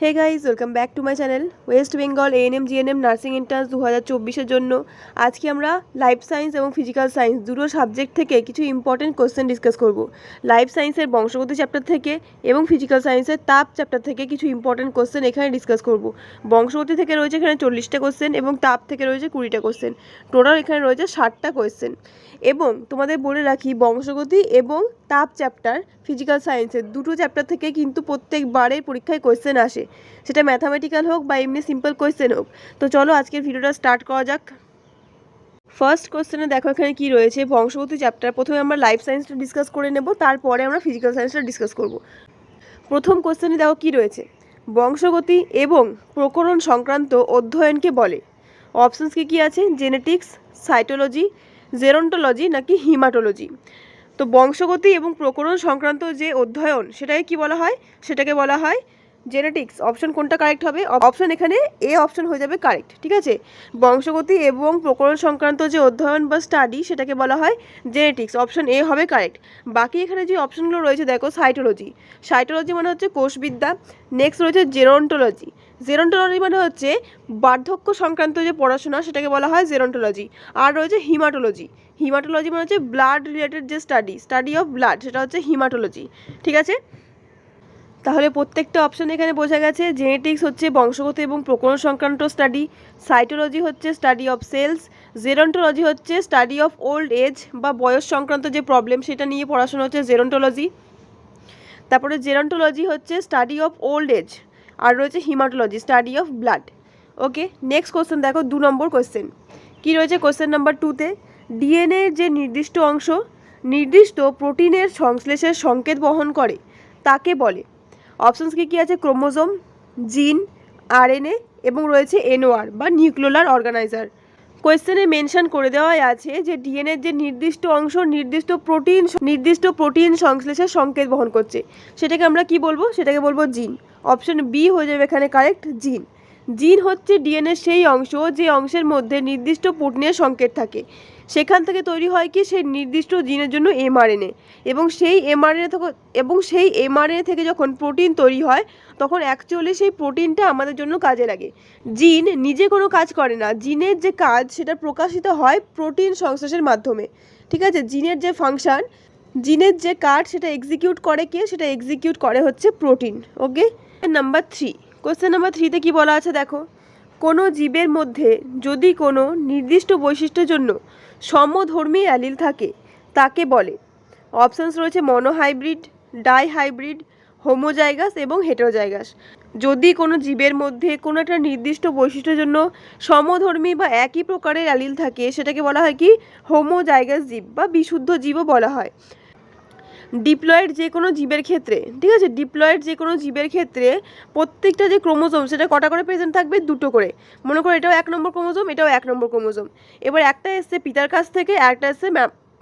Hey guys, welcome back to my channel West Bengal ANM GNM nursing entrance 2024-এর জন্য আজকে আমরা লাইফ সায়েন্স এবং ফিজিক্যাল সায়েন্স দুটো সাবজেক্ট থেকে কিছু ইম্পর্টেন্ট কোশ্চেন ডিসকাস করব। লাইফ সায়েন্সের বংশগতি চ্যাপ্টার থেকে এবং ফিজিক্যাল সায়েন্সের তাপ চ্যাপ্টার থেকে কিছু ইম্পর্টেন্ট কোশ্চেন এখানে ডিসকাস করব। বংশগতি থেকে রয়েছে এখানে 40টা কোশ্চেন এবং তাপ থেকে রয়েছে 20টা কোশ্চেন। টোটাল এখানে রয়েছে 60টা কোশ্চেন। এবং তোমাদের বলে রাখি, বংশগতি এবং তাপ চ্যাপ্টার ফিজিক্যাল সায়েন্সের দুটো চ্যাপ্টার থেকে কিন্তু প্রত্যেকবারের পরীক্ষায় কোশ্চেন আসে, সেটা ম্যাথামেটিক্যাল হোক বা এমনি সিম্পল কোয়েশ্চেন হোক। তো চলো আজকের ভিডিওটা স্টার্ট করা যাক। ফার্স্ট কোয়েশ্চেনে দেখো এখানে কি রয়েছে, বংশগতি চ্যাপ্টার। প্রথমে আমরা লাইফ সায়েন্সটা ডিসকাস করে নেব, তারপরে আমরা ফিজিক্যাল সায়েন্সটা ডিসকাস করব। প্রথম কোয়েশ্চেনে দেখো কি রয়েছে, বংশগতি এবং প্রকরণ সংক্রান্ত অধ্যয়নকে বলে। অপশানস কি আছে, জেনেটিক্স, সাইটোলজি, জেরন্টোলজি নাকি হিমাটোলজি। তো বংশগতি এবং প্রকরণ সংক্রান্ত যে অধ্যয়ন সেটাকে কি বলা হয়, সেটাকে বলা হয় জেনেটিক্স। অপশন কোনটা কারেক্ট হবে, অপশন এখানে এ অপশন হয়ে যাবে কারেক্ট, ঠিক আছে। বংশগতি এবং প্রকরণ সংক্রান্ত যে অধ্যয়ন বা স্টাডি সেটাকে বলা হয় জেনেটিক্স, অপশন এ হবে কারেক্ট। বাকি এখানে যে অপশনগুলো রয়েছে দেখো, সাইটোলজি, সাইটোলজি মানে হচ্ছে কোষবিদ্যা। নেক্সট রয়েছে জেরন্টোলজি, জেরন্টোলজি মানে হচ্ছে বার্ধক্য সংক্রান্ত যে পড়াশোনা সেটাকে বলা হয় জেরন্টোলজি। আর রয়েছে হিমাটোলজি, হিমাটোলজি মানে হচ্ছে ব্লাড রিলেটেড যে স্টাডি অফ ব্লাড, সেটা হচ্ছে হিমাটোলজি, ঠিক আছে। তাহলে প্রত্যেকটা অপশন এখানে বোঝা গেছে। জেনেটিক্স হচ্ছে বংশগত এবং প্রকরণ সংক্রান্ত স্টাডি, সাইটোলজি হচ্ছে স্টাডি অফ সেলস, জেরন্টোলজি হচ্ছে স্টাডি অফ ওল্ড এজ বা বয়স সংক্রান্ত যে প্রবলেম সেটা নিয়ে পড়াশোনা হচ্ছে জেরন্টোলজি। তারপরে জেরন্টোলজি হচ্ছে স্টাডি অফ ওল্ড এজ, আর রয়েছে haematology study of blood. Okay, next question দেখো, 2 নম্বর কোশ্চেন কী রয়েছে কোশ্চেন নাম্বার 2-তে। ডিএনএ যে নির্দিষ্ট অংশ নির্দিষ্ট প্রোটিনের সংশ্লেষের সংকেত বহন করে তাকে বলে। অপশানস কি আছে, ক্রোমোজোম, জিন, আরএনএ এবং রয়েছে এনওআর বা নিউক্লিওলার অর্গানাইজার। কোয়েশ্চেনে মেনশন করে দেওয়া আছে যে ডিএনএর যে নির্দিষ্ট অংশ নির্দিষ্ট প্রোটিন সংশ্লেষের সংকেত বহন করছে, সেটাকে আমরা কি বলবো, সেটাকে বলবো জিন। অপশন বি হয়ে যাবে এখানে কারেক্ট, জিন। জিন হচ্ছে ডিএনএর সেই অংশ যে অংশের মধ্যে নির্দিষ্ট প্রোটিনের সংকেত থাকে, সেখান থেকে তৈরি হয় কি সেই নির্দিষ্ট জিনের জন্য এমআরএনএ, এবং সেই এমআরএনএ থেকে যখন প্রোটিন তৈরি হয় তখন অ্যাকচুয়ালি সেই প্রোটিনটা আমাদের জন্য কাজে লাগে। জিন নিজে কোনো কাজ করে না, জিনের যে কাজ সেটা প্রকাশিত হয় প্রোটিন সংশ্লেষের মাধ্যমে, ঠিক আছে। জিনের যে ফাংশন, জিনের যে কাজ সেটা এক্সিকিউট করে কে, সেটা এক্সিকিউট করে হচ্ছে প্রোটিন। ওকে, নাম্বার 3, কোশ্চেন নাম্বার 3-তে কী বলা আছে দেখো, কোনো জীবের মধ্যে যদি কোনো নির্দিষ্ট বৈশিষ্ট্যের জন্য সমধর্মী অ্যালিল থাকে তাকে বলে। অপশানস রয়েছে মনোহাইব্রিড, ডাইহাইব্রিড, হোমোজাইগাস এবং হেটেরোজাইগাস। যদি কোনো জীবের মধ্যে কোনো একটা নির্দিষ্ট বৈশিষ্ট্যের জন্য সমধর্মী বা একই প্রকারের অ্যালিল থাকে সেটাকে বলা হয় কি হোমোজাইগাস জীব বা বিশুদ্ধ জীবও বলা হয়। ডিপ্লয়েড যে কোনো জীবের ক্ষেত্রে, ঠিক আছে, ডিপ্লয়েড যে কোনো জীবের ক্ষেত্রে প্রত্যেকটা যে ক্রোমোজোম সেটা কটা করে প্রেজেন্ট থাকবে, 2টো করে। মনে করো এটাও 1 নম্বর ক্রোমোজোম, এটাও 1 নম্বর ক্রোমোজোম। এবার একটা এসছে পিতার কাছ থেকে, একটা এসছে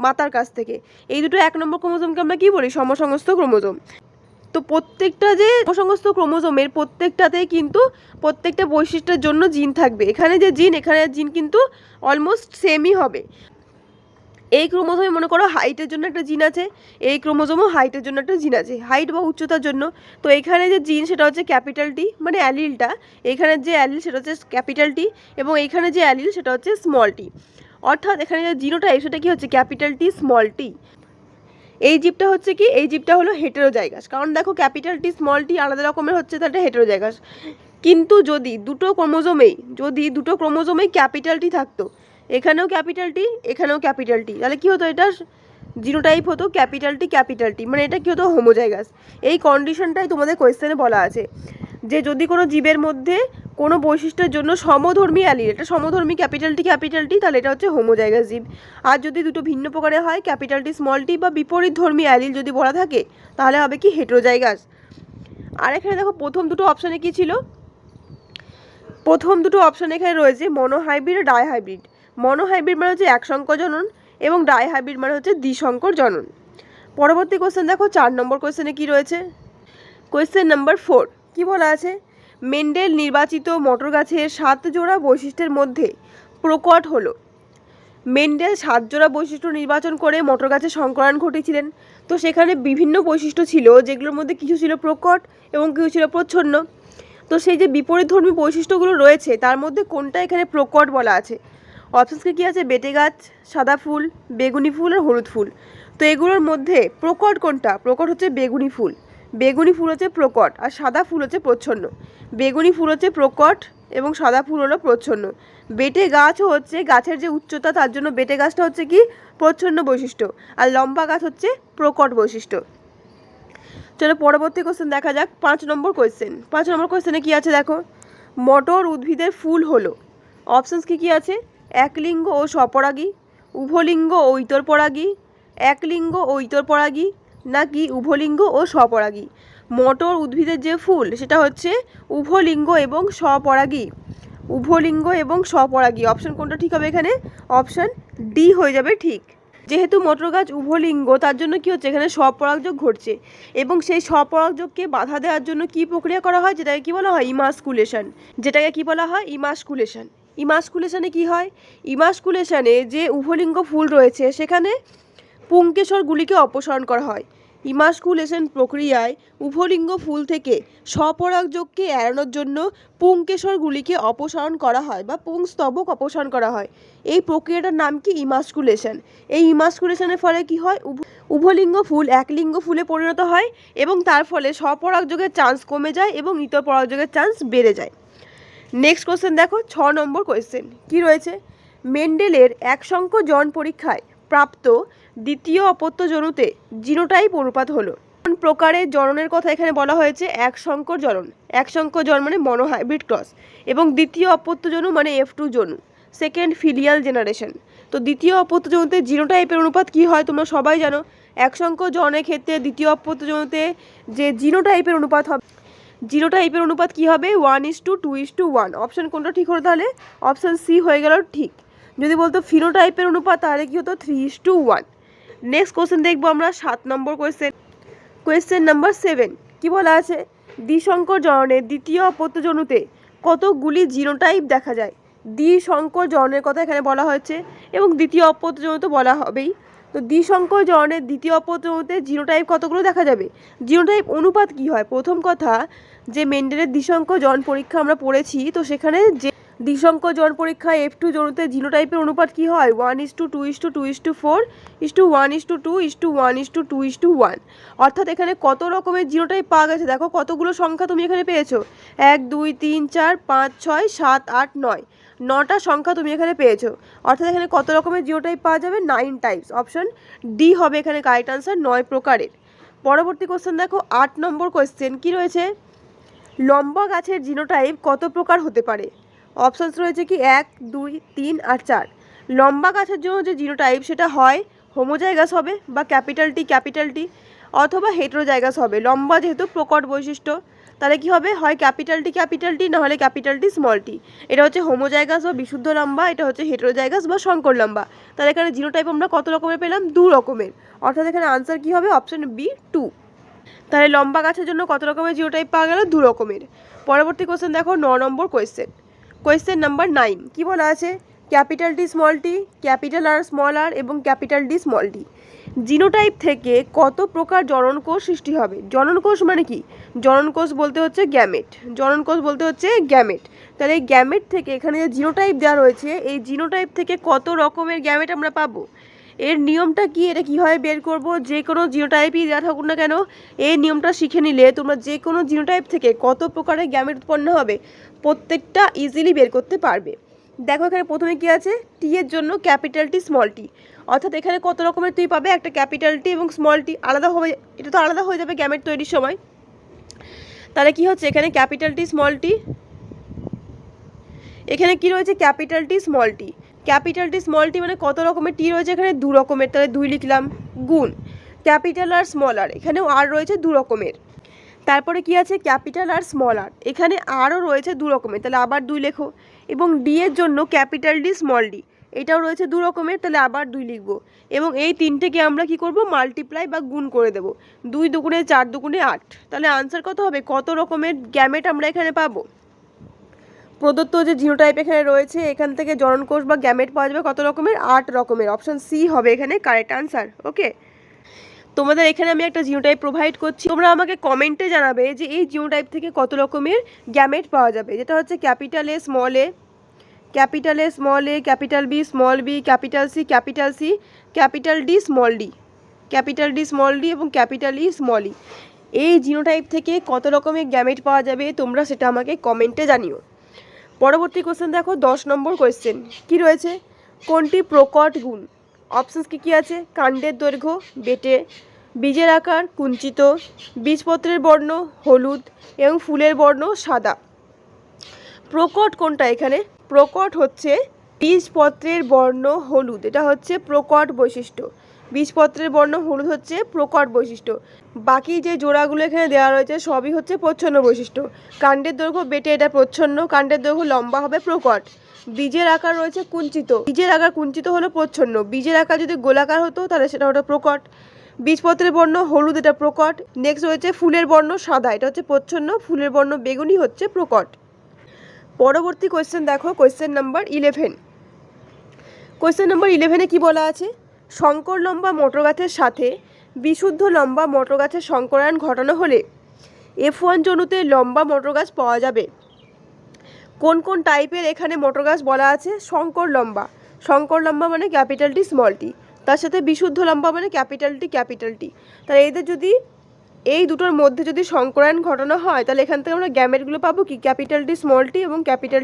মাতার কাছ থেকে। এই দুটো 1 নম্বর ক্রোমোজোমকে আমরা কি বলি, সমসংস্থ ক্রোমোজোম। তো প্রত্যেকটা যে সমসংস্থ ক্রোমোজোমের প্রত্যেকটাতেই কিন্তু প্রত্যেকটা বৈশিষ্ট্যের জন্য জিন থাকবে। এখানে যে জিন, এখানে জিন কিন্তু অলমোস্ট সেমই হবে। এই ক্রোমোজোমে মনে করো হাইটের জন্য একটা জিন আছে, এই ক্রোমোজোমও হাইটের জন্য একটা জিন আছে, হাইট বা উচ্চতার জন্য। তো এখানে যে জিন সেটা হচ্ছে ক্যাপিটাল টি, মানে অ্যালিলটা, এখানে যে অ্যালিল সেটা হচ্ছে ক্যাপিটাল টি, এবং এইখানে যে অ্যালিল সেটা হচ্ছে স্মল টি। অর্থাৎ এখানে যে জিনোটাইপ সেটা কি হচ্ছে ক্যাপিটাল টি স্মল টি। এই জীবটা হচ্ছে কি, এই জীবটা হলো হেটেরোজাইগাস, কারণ দেখো ক্যাপিটাল টি স্মল টি আলাদা রকমের হচ্ছে, তাহলে হেটেরোজাইগাস। কিন্তু যদি দুটো ক্রোমোজোমেই ক্যাপিটাল টি থাকতো, এখানেও ক্যাপিটাল টি এখানেও ক্যাপিটাল টি, তাহলে কী হতো, এটা জিনোটাইপ হতো ক্যাপিটাল টি, মানে এটা কী হতো, হোমোজাইগাস। এই কন্ডিশনটাই তোমাদের কোয়েশ্চেনে বলা আছে যে যদি কোনো জীবের মধ্যে কোনো বৈশিষ্ট্যের জন্য সমধর্মী অ্যালিল, এটা সমধর্মী ক্যাপিটাল টি, তাহলে এটা হচ্ছে হোমোজাইগাস জীব। আর যদি দুটো ভিন্ন প্রকারের হয়, ক্যাপিটাল টি স্মল টি বা বিপরীতধর্মী অ্যালিল যদি বলা থাকে, তাহলে হবে কি হেটেরোজাইগাস। আর এখানে দেখো প্রথম দুটো অপশানে কী ছিল, প্রথম দুটো অপশান এখানে রয়েছে মনোহাইব্রিড আর ডাইহাইব্রিড। মনোহাইব্রিড মানে হচ্ছে একসংকর জনন এবং ডাইহাইব্রিড মানে হচ্ছে দ্বিসংকর জনন। পরবর্তী কোশ্চেন দেখো, 4 নম্বর কোশ্চেনে কি রয়েছে, কোয়েশ্চেন নাম্বার 4 কি বলা আছে, মেন্ডেল নির্বাচিত মটর গাছের 7 জোড়া বৈশিষ্ট্যের মধ্যে প্রকট হলো। মেন্ডেল 7 জোড়া বৈশিষ্ট্য নির্বাচন করে মটর গাছের সংকরায়ন ঘটিয়েছিলেন। তো সেখানে বিভিন্ন বৈশিষ্ট্য ছিল, যেগুলোর মধ্যে কিছু ছিল প্রকট এবং কিছু ছিল প্রচ্ছন্ন। তো সেই যে বিপরীতধর্মী বৈশিষ্ট্যগুলো রয়েছে তার মধ্যে কোনটা এখানে প্রকট বলা আছে? অপশানসকে কী আছে? বেটে গাছ, সাদা ফুল, বেগুনি ফুল আর হলুদ ফুল। তো এগুলোর মধ্যে প্রকট কোনটা? প্রকট হচ্ছে বেগুনি ফুল। বেগুনি ফুল হচ্ছে প্রকট আর সাদা ফুল হচ্ছে প্রচ্ছন্ন। বেগুনি ফুল হচ্ছে প্রকট এবং সাদা ফুল হলো প্রচ্ছন্ন। বেটে গাছও হচ্ছে গাছের যে উচ্চতা তার জন্য বেটে গাছটা হচ্ছে কি প্রচ্ছন্ন বৈশিষ্ট্য, আর লম্বা গাছ হচ্ছে প্রকট বৈশিষ্ট্য। চলো পরবর্তী কোশ্চেন দেখা যাক। 5 নম্বর কোশ্চেন। 5 নম্বর কোশ্চেনে কী আছে দেখো, মটর উদ্ভিদের ফুল হলো। অপশানস কী আছে? একলিঙ্গ ও স্বপরাগী, উভলিঙ্গ ও ইতরপরাগী, একলিঙ্গ ও ইতরপরাগী, নাকি উভলিঙ্গ ও স্বপরাগী? মটর উদ্ভিদের যে ফুল সেটা হচ্ছে উভলিঙ্গ এবং স্বপরাগী। উভলিঙ্গ এবং স্বপরাগী। অপশান কোনটা ঠিক হবে এখানে? অপশান ডি হয়ে যাবে ঠিক। যেহেতু মটর গাছ উভলিঙ্গ তার জন্য কি হচ্ছে এখানে স্বপরাগযোগ ঘটছে, এবং সেই স্বপরাগযোগকে বাধা দেওয়ার জন্য কি প্রক্রিয়া করা হয় যেটাকে কি বলা হয়? ইমাস্কুলেশন। যেটাকে কি বলা হয়? ইমাস্কুলেশন। ইমাস্কুলেশনে কি হয়? ইমাস্কুলেশনে যে উভলিঙ্গ ফুল রয়েছে সেখানে পুংকেশরগুলিকে অপসারণ করা হয়। ইমাস্কুলেশন প্রক্রিয়ায় উভলিঙ্গ ফুল থেকে স্বপরাগযোগকে এড়ানোর জন্য পুংকেশরগুলিকে অপসারণ করা হয় বা পুংস্তবক অপসারণ করা হয়। এই প্রক্রিয়াটার নাম কি? ইমাস্কুলেশন। এই ইমাস্কুলেশনের ফলে কি হয়? উভলিঙ্গ ফুল একলিঙ্গ ফুলে পরিণত হয় এবং তার ফলে স্বপরাগযোগের চান্স কমে যায় এবং ইতরপরাগযোগের চান্স বেড়ে যায়। নেক্সট কোশ্চেন দেখো, 6 নম্বর কোশ্চেন কি রয়েছে? মেন্ডেলের একসংখ্য জন পরীক্ষায় প্রাপ্ত দ্বিতীয় অপত্যজনুতে জিনোটাইপ অনুপাত হলো। কোন প্রকারের জননের কথা এখানে বলা হয়েছে? একসংখ্যর জনন। একসংখ্য জনন মানে মনোহাইব্রিড ক্রস, এবং দ্বিতীয় অপত্যজনু মানে F2 জনু, সেকেন্ড ফিলিয়াল জেনারেশন। তো দ্বিতীয় অপত্যজনুতে জিনোটাইপের অনুপাত কি হয় তোমরা সবাই জানো। একসংখ্য জনের ক্ষেত্রে দ্বিতীয় অপত্যজনুতে যে জিনোটাইপের অনুপাত হবে, জিনোটাইপের অনুপাত কি হবে? 1:2:1। অপশান কোনটা ঠিক হলো তাহলে? অপশান সি হয়ে গেল ঠিক। যদি বলতো ফিনোটাইপের অনুপাত তাহলে কি হতো? 3:1। নেক্সট কোশ্চেন দেখবো আমরা 7 নম্বর কোশ্চেন। কোয়েশ্চেন নাম্বার 7 কি বলা আছে? দ্বিসংকর জননের দ্বিতীয় অপত্যজনুতে কতগুলি জিনোটাইপ দেখা যায়? দ্বিসংকর জননের কথা এখানে বলা হয়েছে এবং দ্বিতীয় অপত্যজনু তো বলা হবেই। তো দ্বিসংকর জননের দ্বিতীয় অপত্যজনুতে জিনোটাইপ কতগুলো দেখা যাবে? জিনোটাইপ অনুপাত কি হয়? প্রথম কথা যে মেন্ডেলের দ্বিসংকর জন পরীক্ষা আমরা পড়েছি, তো সেখানে যে দ্বিসংকর জন পরীক্ষায় F2 জনুতে জিনোটাইপের অনুপাত কি হয়? 1:2:2:4:1:1:2:1। অর্থাৎ এখানে কত রকমের জিনোটাইপ পাওয়া গেছে দেখো, কতগুলো সংখ্যা তুমি এখানে পেয়েছো? 1 2 3 4 5 6 7 8 9, 9টা সংখ্যা তুমি এখানে পেয়েছো। অর্থাৎ এখানে কত রকমের জিনোটাইপ পাওয়া যাবে? 9 টাইপস। অপশন ডি হবে এখানে কারেক্ট আনসার, 9 প্রকারের। পরবর্তী কোশ্চেন দেখো, 8 নম্বর কোশ্চেন কি রয়েছে? লম্বা গাছের জিনোটাইপ কত প্রকার হতে পারে? অপশানস রয়েছে কি 1 2 3 আর 4। লম্বা গাছের জন্য যে জিনোটাইপ সেটা হয় হোমোজাইগাস হবে বা ক্যাপিটাল টি, অথবা হেটেরোজাইগাস হবে। লম্বা যেহেতু প্রকট বৈশিষ্ট্য তাহলে কি হবে? হয় ক্যাপিটাল টি না হলে ক্যাপিটাল টি স্মল টি। এটা হচ্ছে হোমোজাইগাস বা বিশুদ্ধ লম্বা, এটা হচ্ছে হেটেরোজাইগাস বা সংকর লম্বা। তাহলে এখানে জিনোটাইপ আমরা কত রকমের পেলাম? 2 রকমের। অর্থাৎ এখানে আনসার কি হবে? Option B 2। তাহলে লম্বা গাছের জন্য কত রকমের জিনোটাইপ পাওয়া গেল? 2 রকমের। পরবর্তী কোশ্চেন দেখো, 9 নম্বর কোশ্চেন। কোয়েশ্চেন নাম্বার 9 কি বলা আছে? ক্যাপিটাল টি স্মল টি, ক্যাপিটাল আর স্মল আর এবং capital D small D. Genotype থেকে কত প্রকার জননকোষ সৃষ্টি হবে? জননকোষ মানে কি? জননকোষ বলতে হচ্ছে গ্যামেট। জননকোষ বলতে হচ্ছে গ্যামেট। তাহলে এই গ্যামেট থেকে এখানে যে জিনোটাইপ দেওয়া রয়েছে, এই জিনোটাইপ থেকে কত রকমের গ্যামেট আমরা পাবো? এর নিয়মটা কি? এটা কীভাবে বের করব? যে কোনো জিনোটাইপই দেওয়া থাকুক না কেন, এই নিয়মটা শিখে নিলে তোমরা যে কোনো জিনোটাইপ থেকে কত প্রকারের গ্যামেট উৎপন্ন হবে প্রত্যেকটা ইজিলি বের করতে পারবে। দেখো এখানে প্রথমে কি আছে? টি এর জন্য ক্যাপিটাল টি স্মল টি, অর্থাৎ এখানে কত রকমের তুই পাবে? একটা ক্যাপিটাল টি এবং স্মল টি আলাদা হবে, এটা তো আলাদা হয়ে যাবে গ্যামেট তৈরির সময়। তাহলে কি হচ্ছে এখানে? ক্যাপিটাল টি স্মল টি, এখানে কি রয়েছে? ক্যাপিটাল টি স্মল টি। ক্যাপিটাল টি স্মল টি মানে কত রকমের টি রয়েছে এখানে? 2 রকমের। তাহলে 2 লিখলাম, গুণ ক্যাপিটাল আর স্মল আর, এখানেও আর রয়েছে 2 রকমের। তারপরে কি আছে? ক্যাপিটাল আর স্মল আর, এখানে আরও রয়েছে 2 রকমের, তাহলে আবার 2 লেখো। এবং ডি এর জন্য ক্যাপিটাল ডি স্মল ডি, এটাও রয়েছে 2 রকমের, তাহলে আবার 2 লিখব। এবং এই তিনটেকে আমরা কি করব? মাল্টিপ্লাই বা গুণ করে দেব। 2 দুগুণে 4 দুগুণে 8। তাহলে আনসার কত হবে? কত রকমের গ্যামেট আমরা এখানে পাবো? প্রদত্ত যে জিনোটাইপ এখানে রয়েছে এখান থেকে জননকোষ বা গ্যামেট পাওয়া যাবে কত রকমের? 8 রকমের। অপশন সি হবে এখানে কারেক্ট আনসার। ওকে, তোমাদের এখানে আমি একটা জিনোটাইপ প্রোভাইড করছি, তোমরা আমাকে কমেন্টে জানাবে যে এই জিনোটাইপ থেকে কত রকমের গ্যামেট পাওয়া যাবে, যেটা হচ্ছে capital A, small A, capital A, small A, capital B, small B, capital C, capital D, small D, capital D, small D এবং ক্যাপিটাল ই, স্মল ই। এই জিনোটাইপ থেকে কত রকমের গ্যামেট পাওয়া যাবে তোমরা সেটা আমাকে কমেন্টে জানিও। পরবর্তী কোশ্চেন দেখো, 10 নম্বর কোশ্চেন কি রয়েছে, কোনটি প্রকট গুণ? অপশানস কী আছে, কাণ্ডের দৈর্ঘ্য বেটে, বীজের আকার কুঞ্চিত, বীজপত্রের বর্ণ হলুদ এবং ফুলের বর্ণ সাদা। প্রকট কোনটা এখানে? প্রকট হচ্ছে বীজপত্রের বর্ণ হলুদ, এটা হচ্ছে প্রকট বৈশিষ্ট্য। বীজপত্রের বর্ণ হলুদ হচ্ছে প্রকট বৈশিষ্ট্য। বাকি যে জোড়াগুলো এখানে দেওয়া রয়েছে সবই হচ্ছে প্রচ্ছন্ন বৈশিষ্ট্য। কাণ্ডের দৈর্ঘ্য বেটে, এটা প্রচ্ছন্ন, কাণ্ডের দৈর্ঘ্য লম্বা হবে প্রকট। বীজের আকার রয়েছে কুঞ্চিত, বীজের আকার কুঞ্চিত হলো প্রচ্ছন্ন, বীজের আকার যদি গোলাকার হতো তাহলে সেটা হলো প্রকট। বীজপত্রের বর্ণ হলুদ, এটা প্রকট। নেক্সট রয়েছে ফুলের বর্ণ সাদা, এটা হচ্ছে প্রচ্ছন্ন, ফুলের বর্ণ বেগুনি হচ্ছে প্রকট। পরবর্তী কোয়েশ্চেন দেখো, কোয়েশ্চেন নাম্বার 11। কোয়েশ্চেন নাম্বার 11-এ কী বলা আছে, শঙ্কর লম্বা মটর গাছের সাথে বিশুদ্ধ লম্বা মটর গাছের সংকরায়ন ঘটানো হলে F1 জনুতে লম্বা মটর গাছ পাওয়া যাবে। কোন কোন টাইপের এখানে মটর গাছ বলা আছে? শঙ্কর লম্বা, শঙ্কর লম্বা মানে ক্যাপিটাল টি স্মল টি, তার সাথে বিশুদ্ধ লম্বা মানে ক্যাপিটাল টি। তাহলে এদের যদি এই দুটোর মধ্যে যদি সংকরায়ন ঘটানো হয় তাহলে এখান থেকে আমরা গ্যামেটগুলো পাবো কি, ক্যাপিটাল টি স্মল টি এবং ক্যাপিটাল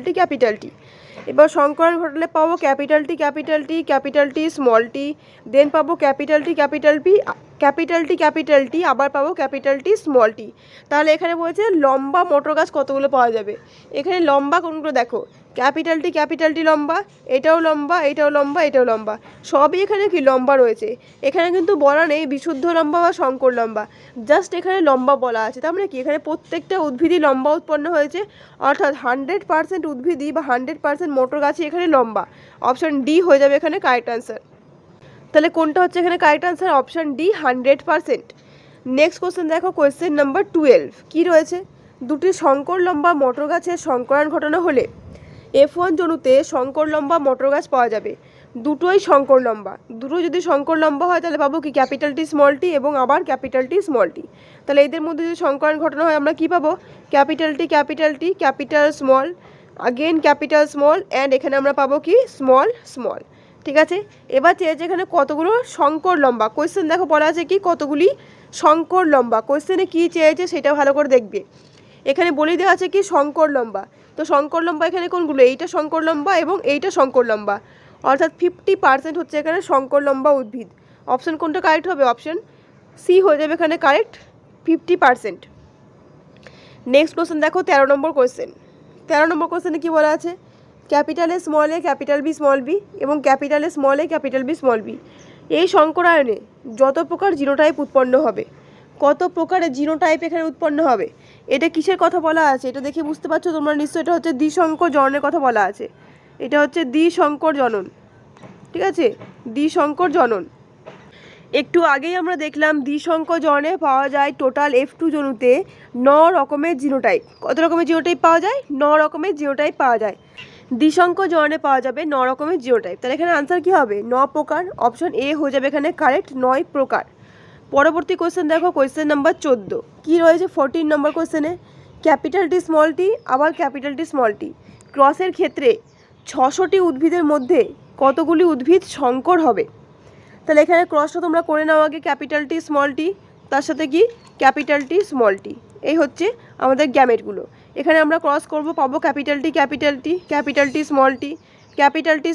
টি। এবার সংকরায়ন ঘটালে পাবো ক্যাপিটাল টি স্মল টি, দেন পাবো ক্যাপিটাল টি, আবার পাবো ক্যাপিটাল টি স্মল টি। তাহলে এখানে বলেছে লম্বা মটর গাছ কতগুলো পাওয়া যাবে। এখানে লম্বা কোনগুলো দেখো, ক্যাপিটাল টি লম্বা, এটাও লম্বা, এটাও লম্বা, এটাও লম্বা, সবই এখানে কি লম্বা রয়েছে। এখানে কিন্তু বলা নেই বিশুদ্ধ লম্বা বা শঙ্কর লম্বা, জাস্ট এখানে লম্বা বলা আছে। তার মানে কি, এখানে প্রত্যেকটা উদ্ভিদই লম্বা উৎপন্ন হয়েছে, অর্থাৎ 100% উদ্ভিদই বা 100% মটর গাছই এখানে লম্বা। অপশান ডি হয়ে যাবে এখানে কারেক্ট আনসার। তাহলে কোনটা হচ্ছে এখানে correct answer? Option D 100%। Next question দেখো, কোয়েশ্চেন নাম্বার 12 কি রয়েছে, দুটি শঙ্কর লম্বা মটর গাছের সংকরায়ন ঘটানো হলে F1 জনুতে শঙ্কর লম্বা মটর গাছ পাওয়া যাবে। দুটোই শঙ্কর লম্বা, দুটো যদি শঙ্কর লম্বা হয় তাহলে পাবো কি, ক্যাপিটাল টি স্মল টি এবং আবার ক্যাপিটাল টি স্মল টি। তাহলে এদের মধ্যে যদি সংকরায়ন ঘটানো হয় আমরা কি পাবো, capital T, capital small, again capital small, and এখানে আমরা পাবো কি, স্মল। ঠিক আছে, এবার চেয়েছে এখানে কতগুলো শঙ্কর লম্বা। কোয়েশ্চেন দেখো বলা আছে কি, কতগুলি শঙ্কর লম্বা। কোয়েশ্চেনে কী চেয়েছে সেটা ভালো করে দেখবে। এখানে বলে দেওয়া আছে কি, শঙ্কর লম্বা। তো শঙ্কর লম্বা এখানে কোনগুলো, এইটা শঙ্কর লম্বা এবং এইটা শঙ্কর লম্বা, অর্থাৎ 50% হচ্ছে এখানে শঙ্কর লম্বা উদ্ভিদ। অপশান কোনটা কারেক্ট হবে? অপশান সি হয়ে যাবে এখানে কারেক্ট, 50%। নেক্সট কোশ্চেন দেখো, 13 নম্বর কোশ্চেন। 13 নম্বর কোশ্চেনে কী বলা আছে, capital A, small A, capital B, small B এবং capital A, small A, capital B, small B, এই সংকরায়নে যত প্রকার জিনোটাইপ উৎপন্ন হবে। কত প্রকারের জিনোটাইপ এখানে উৎপন্ন হবে? এটা কিসের কথা বলা আছে? এটা দেখে বুঝতে পারছো তোমরা নিশ্চয়ই, এটা হচ্ছে দ্বিসংকর জননের কথা বলা আছে। এটা হচ্ছে দ্বিসংকর জনন, ঠিক আছে, দ্বিসংকর জনন। একটু আগেই আমরা দেখলাম দ্বিসংকর জননে পাওয়া যায় টোটাল F2 জনুতে 9 রকমের জিনোটাইপ। কত রকমের জিনোটাইপ পাওয়া যায়? 9 রকমের জিনোটাইপ পাওয়া যায়। দ্বিসংকর জননে পাওয়া যাবে 9 রকমের জিনোটাইপ। তাহলে এখানে আনসার কী হবে? 9 প্রকার। অপশন এ হয়ে যাবে এখানে কারেক্ট, 9 প্রকার। পরবর্তী কোয়েশ্চেন দেখো, কোয়েশ্চেন নাম্বার 14 কী রয়েছে 14 নম্বর কোয়েশ্চেনে, ক্যাপিটাল টি স্মল টি আবার ক্যাপিটাল টি স্মল টি ক্রসের ক্ষেত্রে 600টি উদ্ভিদের মধ্যে কতগুলি উদ্ভিদ সংকর হবে? তাহলে এখানে ক্রসটা তোমরা করে নাও আগে, ক্যাপিটাল টি স্মল টি তার সাথে কি, ক্যাপিটাল টি স্মল টি, এই হচ্ছে আমাদের গ্যামেটগুলো। এখানে আমরা ক্রস করব, পাবো capital T, capital T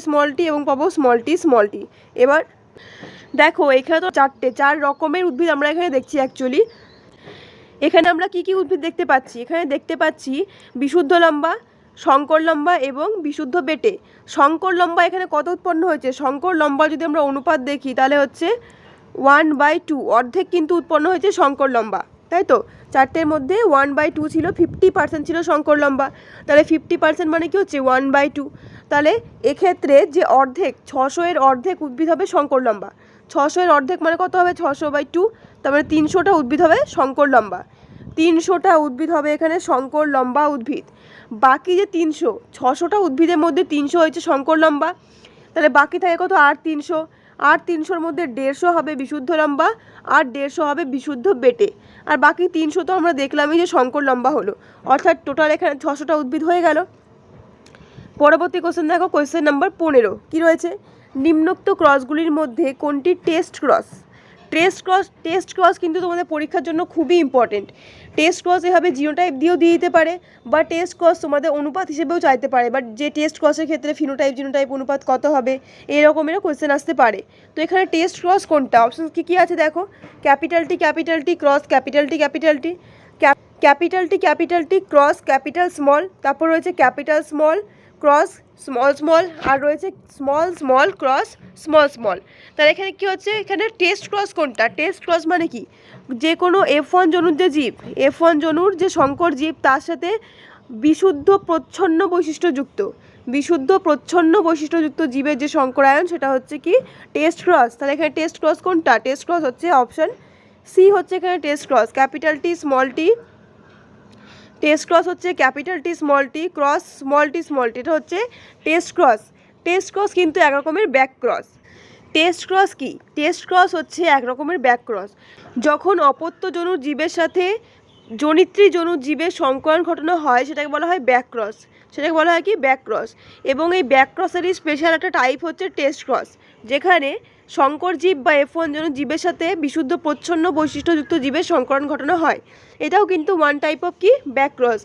small T এবং পাবো স্মল টি। এবার দেখো এখানে তো 4 রকমের উদ্ভিদ আমরা এখানে দেখছি। অ্যাকচুয়ালি এখানে আমরা কি কি উদ্ভিদ দেখতে পাচ্ছি? এখানে দেখতে পাচ্ছি বিশুদ্ধ লম্বা, শঙ্কর লম্বা এবং বিশুদ্ধ বেটে। শঙ্কর লম্বা এখানে কত উৎপন্ন হয়েছে? শঙ্কর লম্বা যদি আমরা অনুপাত দেখি তাহলে হচ্ছে 1/2, অর্ধেক কিন্তু উৎপন্ন হয়েছে শঙ্কর লম্বা, তাই তো? 4টের মধ্যে 1/2 ছিল, 50% ছিল শঙ্কর লম্বা। তাহলে 50% মানে কি হচ্ছে 1/2। তাহলে এক্ষেত্রে যে অর্ধেক, 600-এর অর্ধেক উদ্ভিদ হবে শঙ্কর লম্বা। 600-এর অর্ধেক মানে কত হবে? 600/2, তার মানে 300টা উদ্ভিদ হবে শঙ্কর লম্বা। 300টা উদ্ভিদ হবে এখানে শঙ্কর লম্বা উদ্ভিদ। বাকি যে 600টা উদ্ভিদের মধ্যে 300 হয়েছে শঙ্কর লম্বা, তাহলে বাকি থাকে কত? আর 300। আর 300-র মধ্যে 150 হবে বিশুদ্ধ লম্বা আর 150 হবে বিশুদ্ধ বেটে। আর বাকি 300 তো আমরা দেখলামই যে সংকর লম্বা হলো, অর্থাৎ টোটাল এখানে 600টা উদ্ভিদ হয়ে গেল। পরবর্তী কোশ্চেন দেখো, কোশ্চেন নাম্বার 15 কি রয়েছে, নিম্নোক্ত ক্রসগুলির মধ্যে কোনটি টেস্ট ক্রস? টেস্ট ক্রস কিন্তু তোমাদের পরীক্ষার জন্য খুবই ইম্পর্টেন্ট। টেস্ট ক্রস এভাবে জিনোটাইপ দিয়েও দিয়ে দিতে পারে, বা টেস্ট ক্রস তোমাদের অনুপাত হিসেবেও চাইতে পারে, বাট যে টেস্ট ক্রসের ক্ষেত্রে ফিনোটাইপ জিনোটাইপ অনুপাত কত হবে এরকমেরও কোশ্চেন আসতে পারে। তো এখানে টেস্ট ক্রস কোনটা? অপশন কি আছে দেখো, ক্যাপিটাল টি ক্রস ক্যাপিটাল টি ক্রস ক্যাপিটাল স্মল, তারপর রয়েছে ক্যাপিটাল স্মল ক্রস স্মল আর রয়েছে স্মল ক্রস স্মল। তাহলে এখানে কি হচ্ছে, এখানে টেস্ট ক্রস কোনটা? টেস্ট ক্রস মানে কি, যে কোনো F1 জনুর যে জীব, F1 জনুর যে সংকর জীব তার সাথে বিশুদ্ধ প্রচ্ছন্ন বৈশিষ্ট্যযুক্ত জীবের যে সংকরায়ন সেটা হচ্ছে কি টেস্ট ক্রস। তাহলে এখানে টেস্ট ক্রস কোনটা? টেস্ট ক্রস হচ্ছে অপশন সি হচ্ছে এখানে test cross, capital T small T. Test cross হচ্ছে capital T small T cross small T, এটা হচ্ছে টেস্ট ক্রস। টেস্ট ক্রস কিন্তু এক রকমের ব্যাক ক্রস। টেস্ট ক্রস কি? টেস্ট ক্রস হচ্ছে এক রকমের ব্যাক ক্রস। যখন অপত্য জনুর জীবের সাথে জনিত্রী জনুর জীবের সংকরণ ঘটানো হয় সেটাকে বলা হয় ব্যাক ক্রস, ব্যাক ক্রস। এবং এই ব্যাক ক্রসেরই স্পেশাল একটা টাইপ হচ্ছে টেস্ট ক্রস, যেখানে সংকর জীব বা F1 জনুর জীবের সাথে বিশুদ্ধ প্রচ্ছন্ন বৈশিষ্ট্যযুক্ত জীবের সংকরণ ঘটানো হয়। এটাও কিন্তু ওয়ান টাইপ অফ কি ব্যাক ক্রস।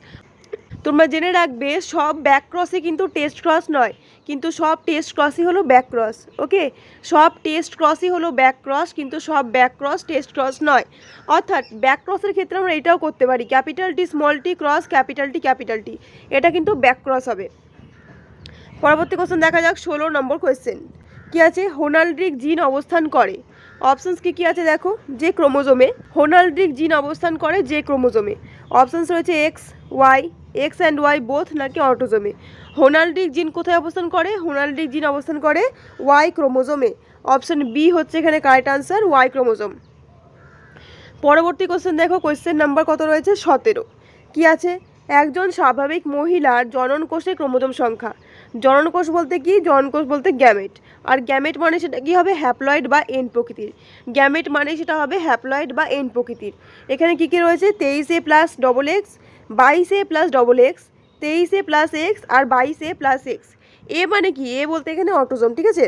তোমরা জেনে রাখবে সব ব্যাক ক্রসই কিন্তু টেস্ট ক্রস নয়, কিন্তু সব টেস্ট ক্রসই হলো ব্যাক ক্রস। ওকে, সব টেস্ট ক্রসই হলো ব্যাক ক্রস, কিন্তু সব ব্যাক ক্রস টেস্ট ক্রস নয়। অর্থাৎ ব্যাক ক্রসের ক্ষেত্রে আমরা এটাও করতে পারি, capital T small T cross capital টি, এটা কিন্তু ব্যাক ক্রস হবে। পরবর্তী কোশ্চেন দেখা যাক, 16 নম্বর কোয়েশ্চেন কি আছে, হোনাল্ড্রিক জিন অবস্থান করে। অপশনস কি আছে দেখো, যে ক্রোমোজোমে হোনাল্ড্রিক জিন অবস্থান করে যে ক্রোমোজোমে। অপশনস রয়েছে এক্স অ্যান্ড ওয়াই বোথ, নাকি অটোজোমে। হোনাল্ড্রিক জিন কোথায় অবস্থান করে? হোনাল্ড্রিক জিন অবস্থান করে ওয়াই ক্রোমোজোমে। অপশন বি হচ্ছে এখানে কারেক্ট আনসার, ওয়াই ক্রোমোজোম। পরবর্তী কোশ্চেন দেখো, কোশ্চেন নাম্বার কত রয়েছে? 17 কি আছে, একজন স্বাভাবিক মহিলার জনন কোষে ক্রোমোজোম সংখ্যা। জনন কোষ বলতে কি? জনন কোষ বলতে গ্যামেট, আর গ্যামেট মানে সেটা কি হবে? হ্যাপ্লয়েড বা এন প্রকৃতির। গ্যামেট মানে সেটা হবে হ্যাপ্লয়েড বা এন প্রকৃতির। এখানে কি রয়েছে? 23A plus double X, 22A plus double X, 23A plus X আর 22A প্লাস এক্স। এ মানে কি? এ বলতে এখানে অটোজোম, ঠিক আছে।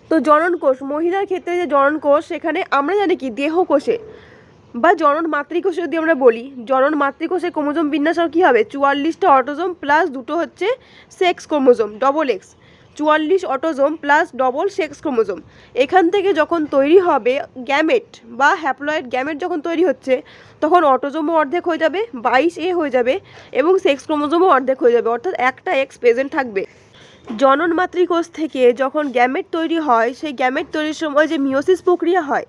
তো জনন কোষ, মহিলার ক্ষেত্রে যে জনন কোষ, সেখানে আমরা জানি কি দেহকোষে বা জনন মাতৃকোষে যদি আমরা বলি, জনন মাতৃকোষে ক্রোমোজোম বিন্যাস আর কী হবে? 44টা অটোজোম প্লাস দুটো হচ্ছে sex chromosome, double x. 44 autosome plus double sex chromosome. এখান থেকে যখন তৈরি হবে গ্যামেট বা হ্যাপ্লয়েড গ্যামেট, যখন তৈরি হচ্ছে তখন অটোজোমও অর্ধেক হয়ে যাবে, 22A হয়ে যাবে, এবং সেক্স ক্রোমোজোমও অর্ধেক হয়ে যাবে, অর্থাৎ একটা এক্স প্রেজেন্ট থাকবে। জনন মাতৃকোষ থেকে যখন গ্যামেট তৈরি হয়, সেই গ্যামেট তৈরির সময় যে মিওসিস প্রক্রিয়া হয়,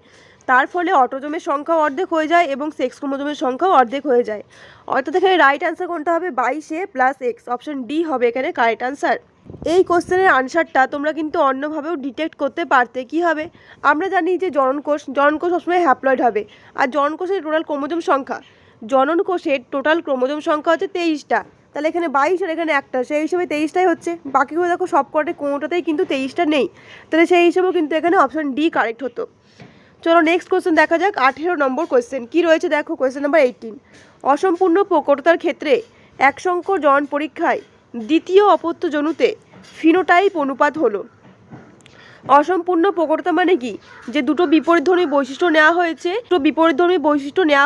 তার ফলে অটোজোমের সংখ্যাও অর্ধেক হয়ে যায় এবং সেক্স ক্রোমোজোমের সংখ্যাও অর্ধেক হয়ে যায়। অর্থাৎ এখানে রাইট আনসার কোনটা হবে? 22A plus x, option D হবে এখানে কারেক্ট আনসার। এই কোশ্চেনের আনসারটা তোমরা কিন্তু অন্যভাবেও ডিটেক্ট করতে পারতে। কি হবে? আমরা জানি যে জনন কোষ সবসময় হ্যাপ্লয়েড হবে, আর জনন কোষের টোটাল ক্রোমোজোম সংখ্যা, হচ্ছে 23টা। তাহলে এখানে 22 আর এখানে একটা, সেই হিসেবে 23টাই হচ্ছে। বাকিগুলো দেখো সবকটাই কোনোটাতেই কিন্তু 23টা নেই, তাহলে সেই হিসেবেও কিন্তু এখানে অপশন ডি কারেক্ট হতো। চলো নেক্সট কোশ্চেন দেখা যাক, 18 নম্বর কোশ্চেন কি রয়েছে দেখো, কোশ্চেন নাম্বার 18। অসম্পূর্ণ প্রকটতার ক্ষেত্রে এক সংকর জনন পরীক্ষায় দ্বিতীয় অপত্য জনুতে ফিনোটাইপ অনুপাত হলো। অসম্পূর্ণ প্রকটতা মানে কি? যে দুটো বিপরীতধর্মী বৈশিষ্ট্য নেওয়া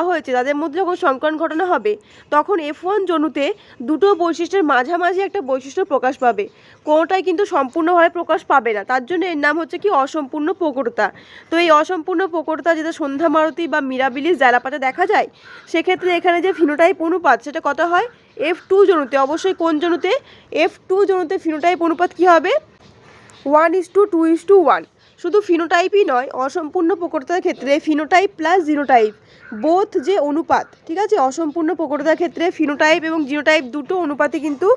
হয়েছে, তাদের মধ্যে যখন সংকরণ ঘটানো হবে তখন F1 জনুতে দুটো বৈশিষ্ট্যের মাঝামাঝি একটা বৈশিষ্ট্য প্রকাশ পাবে, কোনোটাই কিন্তু সম্পূর্ণভাবে প্রকাশ পাবে না। তার জন্য এর নাম হচ্ছে কি অসম্পূর্ণ প্রকটতা। তো এই অসম্পূর্ণ প্রকটতা যেটা সন্ধ্যা মারুতি বা মিরাবিলিস জ্বালাপাতে দেখা যায়, সেক্ষেত্রে এখানে যে ফিনোটাইপ অনুপাত সেটা কত হয়? F2 জনুতে। অবশ্যই কোন জনুতে? F2 জনুতে ফিনোটাইপ অনুপাত কি হবে? 1:2:1। শুধু ফিনোটাইপই নয়, অসম্পূর্ণ প্রকটতার ক্ষেত্রে ফিনোটাইপ প্লাস জিনোটাইপ বোথ যে অনুপাত, ঠিক আছে। অসম্পূর্ণ প্রকটতার ক্ষেত্রে ফিনোটাইপ এবং জিনোটাইপ দুটো অনুপাতে কিন্তু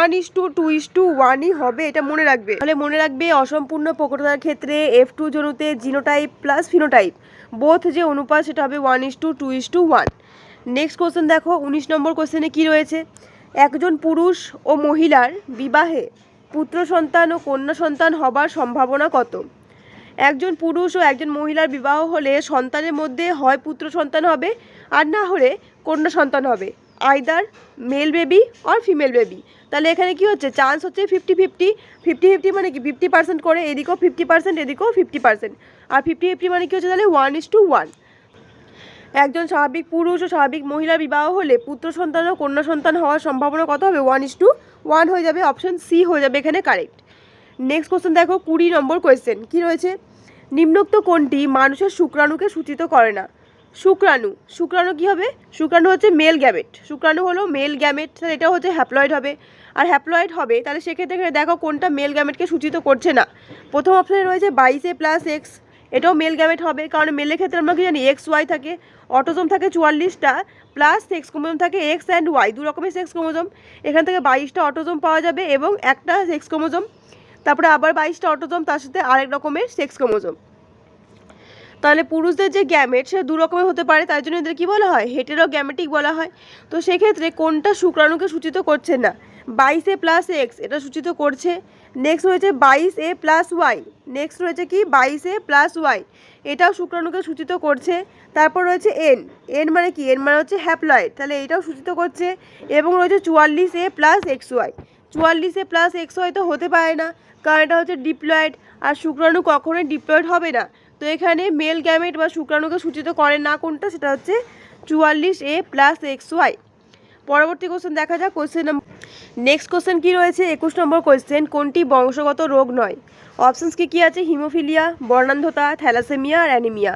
1:2:1ই হবে, এটা মনে রাখবে। তাহলে মনে রাখবে অসম্পূর্ণ প্রকটতার ক্ষেত্রে F2 জনুতে জিনোটাইপ প্লাস ফিনোটাইপ বোথ যে অনুপাত সেটা হবে 1:2:1। নেক্সট কোশ্চেন দেখো, 19 নম্বর কোশ্চেনে কি রয়েছে? একজন পুরুষ ও মহিলার বিবাহে পুত্র সন্তান ও কন্যা সন্তান হবার সম্ভাবনা কত? একজন পুরুষ ও একজন মহিলার বিবাহ হলে সন্তানের মধ্যে হয় পুত্র সন্তান হবে আর না হলে কন্যা সন্তান হবে, either male baby or female baby. তাহলে এখানে কি হচ্ছে, চান্স হচ্ছে 50-50। 50-50 মানে কি 50% করে, এদিকেও 50% এদিকেও 50%। আর 50-50 মানে কি হচ্ছে, তাহলে 1:1। একজন স্বাভাবিক পুরুষ ও স্বাভাবিক মহিলার বিবাহ হলে পুত্র সন্তান ও কন্যা সন্তান হওয়ার সম্ভাবনা কত হবে, 1:1 হয়ে যাবে। অপশন সি হয়ে যাবে এখানে কারেক্ট। নেক্সট কোশ্চেন দেখো, 20 নম্বর কোয়েশ্চেন কী রয়েছে, নিম্নোক্ত কোনটি মানুষের শুক্রাণুকে সূচিত করে না। শুক্রাণু কী হবে, শুক্রাণু হচ্ছে মেল গ্যামেট, শুক্রাণু হলো মেল গ্যামেট, তাহলে এটা হচ্ছে হ্যাপ্লয়েড হবে। আর হ্যাপ্লয়েড হবে তাহলে সেক্ষেত্রে এখানে দেখো কোনটা মেল গ্যামেটকে সূচিত করছে না। প্রথম অপশানে রয়েছে 22A+X, এটাও মেল গ্যামেট হবে, কারণ মেলের ক্ষেত্রে আমরা কি জানি XY থাকে, অটোজোম থাকে 44টা, প্লাস সেক্স ক্রোমোজোম থাকে X অ্যান্ড Y, দু রকমের সেক্স ক্রোমোজোম। এখান থেকে 22টা অটোজোম পাওয়া যাবে এবং একটা সেক্স ক্রোমোজোম, তারপরে আবার 22টা অটোজোম, তার সাথে আরেক রকমের সেক্স ক্রোমোজোম। তাহলে পুরুষদের যে গ্যামেট সে দু রকমের হতে পারে, তাই জন্য এদের কী বলা হয়, হেটেরোগ্যামেটিক বলা হয়। তো সেক্ষেত্রে কোনটা শুক্রাণুকে সূচিত করছে না, 22A+X এটা সূচিত করছে। নেক্সট রয়েছে 22A+Y, নেক্সট রয়েছে কি 22A+Y, এটাও শুক্রাণুকে সূচিত করছে। তারপর রয়েছে এন মানে কি, এন মানে হচ্ছে হ্যাপ্লয়েড, তাহলে এটাও সূচিত করছে। এবং রয়েছে 44A+XY, 44A+XY তো হতে পারে না, কারণ এটা হচ্ছে ডিপ্লয়েড, আর শুক্রাণু কখনোই ডিপ্লয়েড হবে না। তো এখানে মেল গ্যামেট বা শুক্রাণুকে সূচিত করে না কোনটা, সেটা হচ্ছে 44A+XY। পরবর্তী কোশ্চেন দেখা যাক, নেক্সট কোশ্চেন কী রয়েছে, 21 নম্বর কোশ্চেন, কোনটি বংশগত রোগ নয়। অপশানস কী আছে, হিমোফিলিয়া, বর্ণান্ধতা, থ্যালাসেমিয়া আর অ্যানিমিয়া।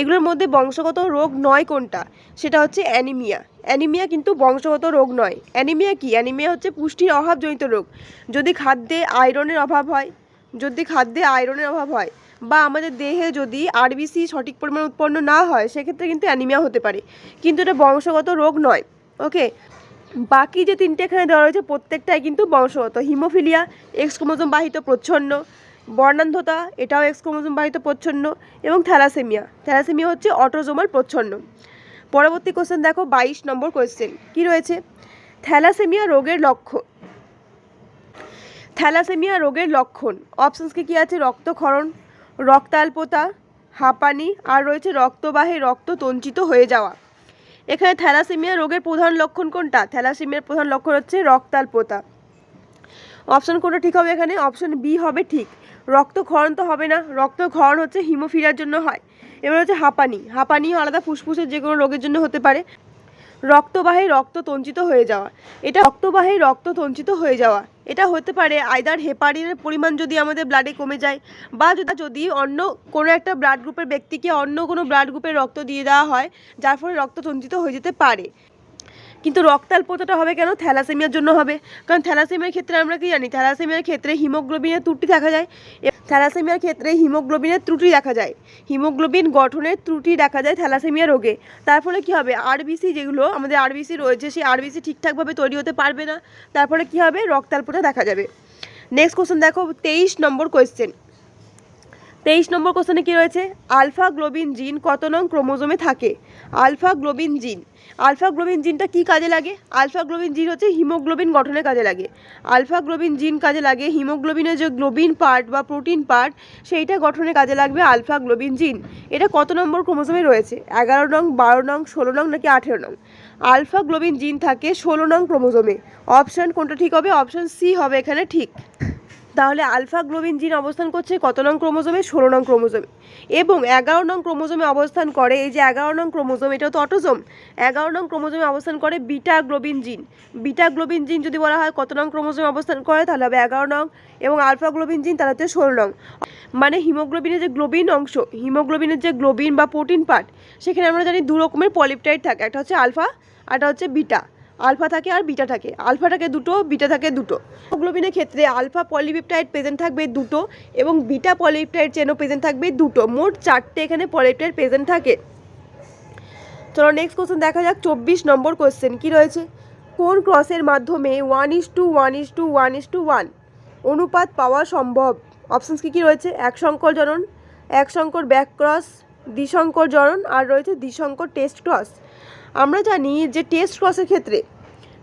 এগুলোর মধ্যে বংশগত রোগ নয় কোনটা, সেটা হচ্ছে অ্যানিমিয়া। অ্যানিমিয়া কিন্তু বংশগত রোগ নয়। অ্যানিমিয়া কি, অ্যানিমিয়া হচ্ছে পুষ্টির অভাবজনিত রোগ। যদি খাদ্যে আয়রনের অভাব হয়, বা আমাদের দেহে যদি আরবিসি সঠিক পরিমাণ উৎপন্ন না হয়, সেক্ষেত্রে কিন্তু অ্যানিমিয়া হতে পারে, কিন্তু এটা বংশগত রোগ নয়। ওকে, বাকি যে তিনটে এখানে দেওয়া রয়েছে প্রত্যেকটাই কিন্তু বংশগত। হিমোফিলিয়া এক্স ক্রোমোজোম বাহিত প্রচ্ছন্ন, বর্ণান্ধতা এটাও এক্স ক্রোমোজোম বাহিত প্রচ্ছন্ন, এবং থ্যালাসেমিয়া হচ্ছে অটোজোমাল প্রচ্ছন্ন। পরবর্তী কোশ্চেন দেখো, 22 নম্বর কোশ্চেন কী রয়েছে, থ্যালাসেমিয়া রোগের লক্ষণ। অপশানসকে কী আছে, রক্তক্ষরণ, রক্তাল্পতা, হাঁপানি, আর রয়েছে রক্তবাহে রক্ত তঞ্চিত হয়ে যাওয়া। এখানে থ্যালাসেমিয়া রোগের প্রধান লক্ষণ কোনটা, থ্যালাসেমিয়ার প্রধান লক্ষণ হচ্ছে রক্তাল্পতা। অপশান কোনটা ঠিক হবে এখানে, অপশান বি হবে ঠিক। রক্তক্ষরণ তো হবে না, রক্তক্ষরণ হচ্ছে হিমোফিলিয়ার জন্য হয়। এবার হচ্ছে হাঁপানিও আলাদা ফুসফুসের যে কোনো রোগের জন্য হতে পারে। রক্তবাহে রক্ত তঞ্চিত হয়ে যাওয়া, এটা হতে পারে আইদার হেপারিনের পরিমাণ যদি আমাদের ব্লাডে কমে যায়, বা যদি অন্য কোনো একটা ব্লাড গ্রুপের ব্যক্তিকে অন্য কোনো ব্লাড গ্রুপের রক্ত দিয়ে দেওয়া হয়, যার ফলে রক্ত তঞ্চিত হয়ে যেতে পারে। কিন্তু রক্তাল্পতাটা হবে কেন, থ্যালাসেমিয়ার জন্য হবে, কারণ থ্যালাসেমিয়ার ক্ষেত্রে আমরা কি জানি, থ্যালাসেমিয়ার ক্ষেত্রে হিমোগ্লোবিনের ত্রুটি দেখা যায়। হিমোগ্লোবিন গঠনের ত্রুটি দেখা যায় থ্যালাসেমিয়া রোগে। তার ফলে কী হবে, আরবিসি যেগুলো আমাদের আরবিসি রয়েছে, সেই আরবিসি ঠিকঠাকভাবে তৈরি হতে পারবে না, তার ফলে কী হবে, রক্তাল্পতা দেখা যাবে। নেক্সট কোশ্চেন দেখো, 23 নম্বর কোশ্চেনে কী রয়েছে, আলফা গ্লোবিন জিন কত নং ক্রোমোজোমে থাকে। আলফা গ্লোবিন জিনটা কী কাজে লাগে, আলফা গ্লোবিন জিন হচ্ছে হিমোগ্লোবিন গঠনের কাজে লাগে। আলফা গ্লোবিন জিন কাজে লাগে হিমোগ্লোবিনের যে গ্লোবিন পার্ট বা প্রোটিন পার্ট, সেইটা গঠনের কাজে লাগবে আলফা গ্লোবিন জিন। এটা কত নম্বর ক্রোমোজোমে রয়েছে, 11 নং, 12 নং, 16 নং নাকি 18 নং। আলফা গ্লোবিন জিন থাকে 16 নং ক্রোমোজোমে। অপশান কোনটা ঠিক হবে, অপশান সি হবে এখানে ঠিক। তাহলে আলফা গ্লোবিন জিন অবস্থান করছে কত নং ক্রোমোজোমে, 16 নং ক্রোমোজোমে। এবং 11 নং ক্রোমোজোমে অবস্থান করে, এই যে 11 নং ক্রোমোজোম, এটাও তো অটোজোম, 11 নং ক্রোমোজোমে অবস্থান করে বিটা গ্লোবিন জিন যদি বলা হয় কত নং ক্রোমোজোমে অবস্থান করে, তাহলে হবে 11 নং। এবং আলফা গ্লোবিন জিন তাহলে হচ্ছে 16 নং। মানে হিমোগ্লোবিনের যে গ্লোবিন বা প্রোটিন পার্ট, সেখানে আমরা জানি দু রকমের পলিপটাইড থাকে, একটা হচ্ছে আলফা আর একটা হচ্ছে বিটা। আলফা থাকে আর বিটা থাকে, আলফা থাকে দুটো, বিটা থাকে দুটো। হিমোগ্লোবিনের ক্ষেত্রে আলফা পলিপেপটাইড প্রেজেন্ট থাকবে দুটো, এবং বিটা পলিপেপটাইড চেনও প্রেজেন্ট থাকবে দুটো, মোট 4টে এখানে পলিপেপটাইড প্রেজেন্ট থাকে। চলো নেক্সট কোশ্চেন দেখা যাক, 24 নম্বর কোশ্চেন কী রয়েছে, কোন ক্রসের মাধ্যমে 1:1:1:1 অনুপাত পাওয়া সম্ভব। অপশানস কী রয়েছে, এক সংকর জনন, এক সংকর ব্যাক ক্রস, দ্বিসংকর জনন, আর রয়েছে দ্বিসংকর টেস্ট ক্রস। আমরা জানি যে টেস্ট ক্রসের ক্ষেত্রে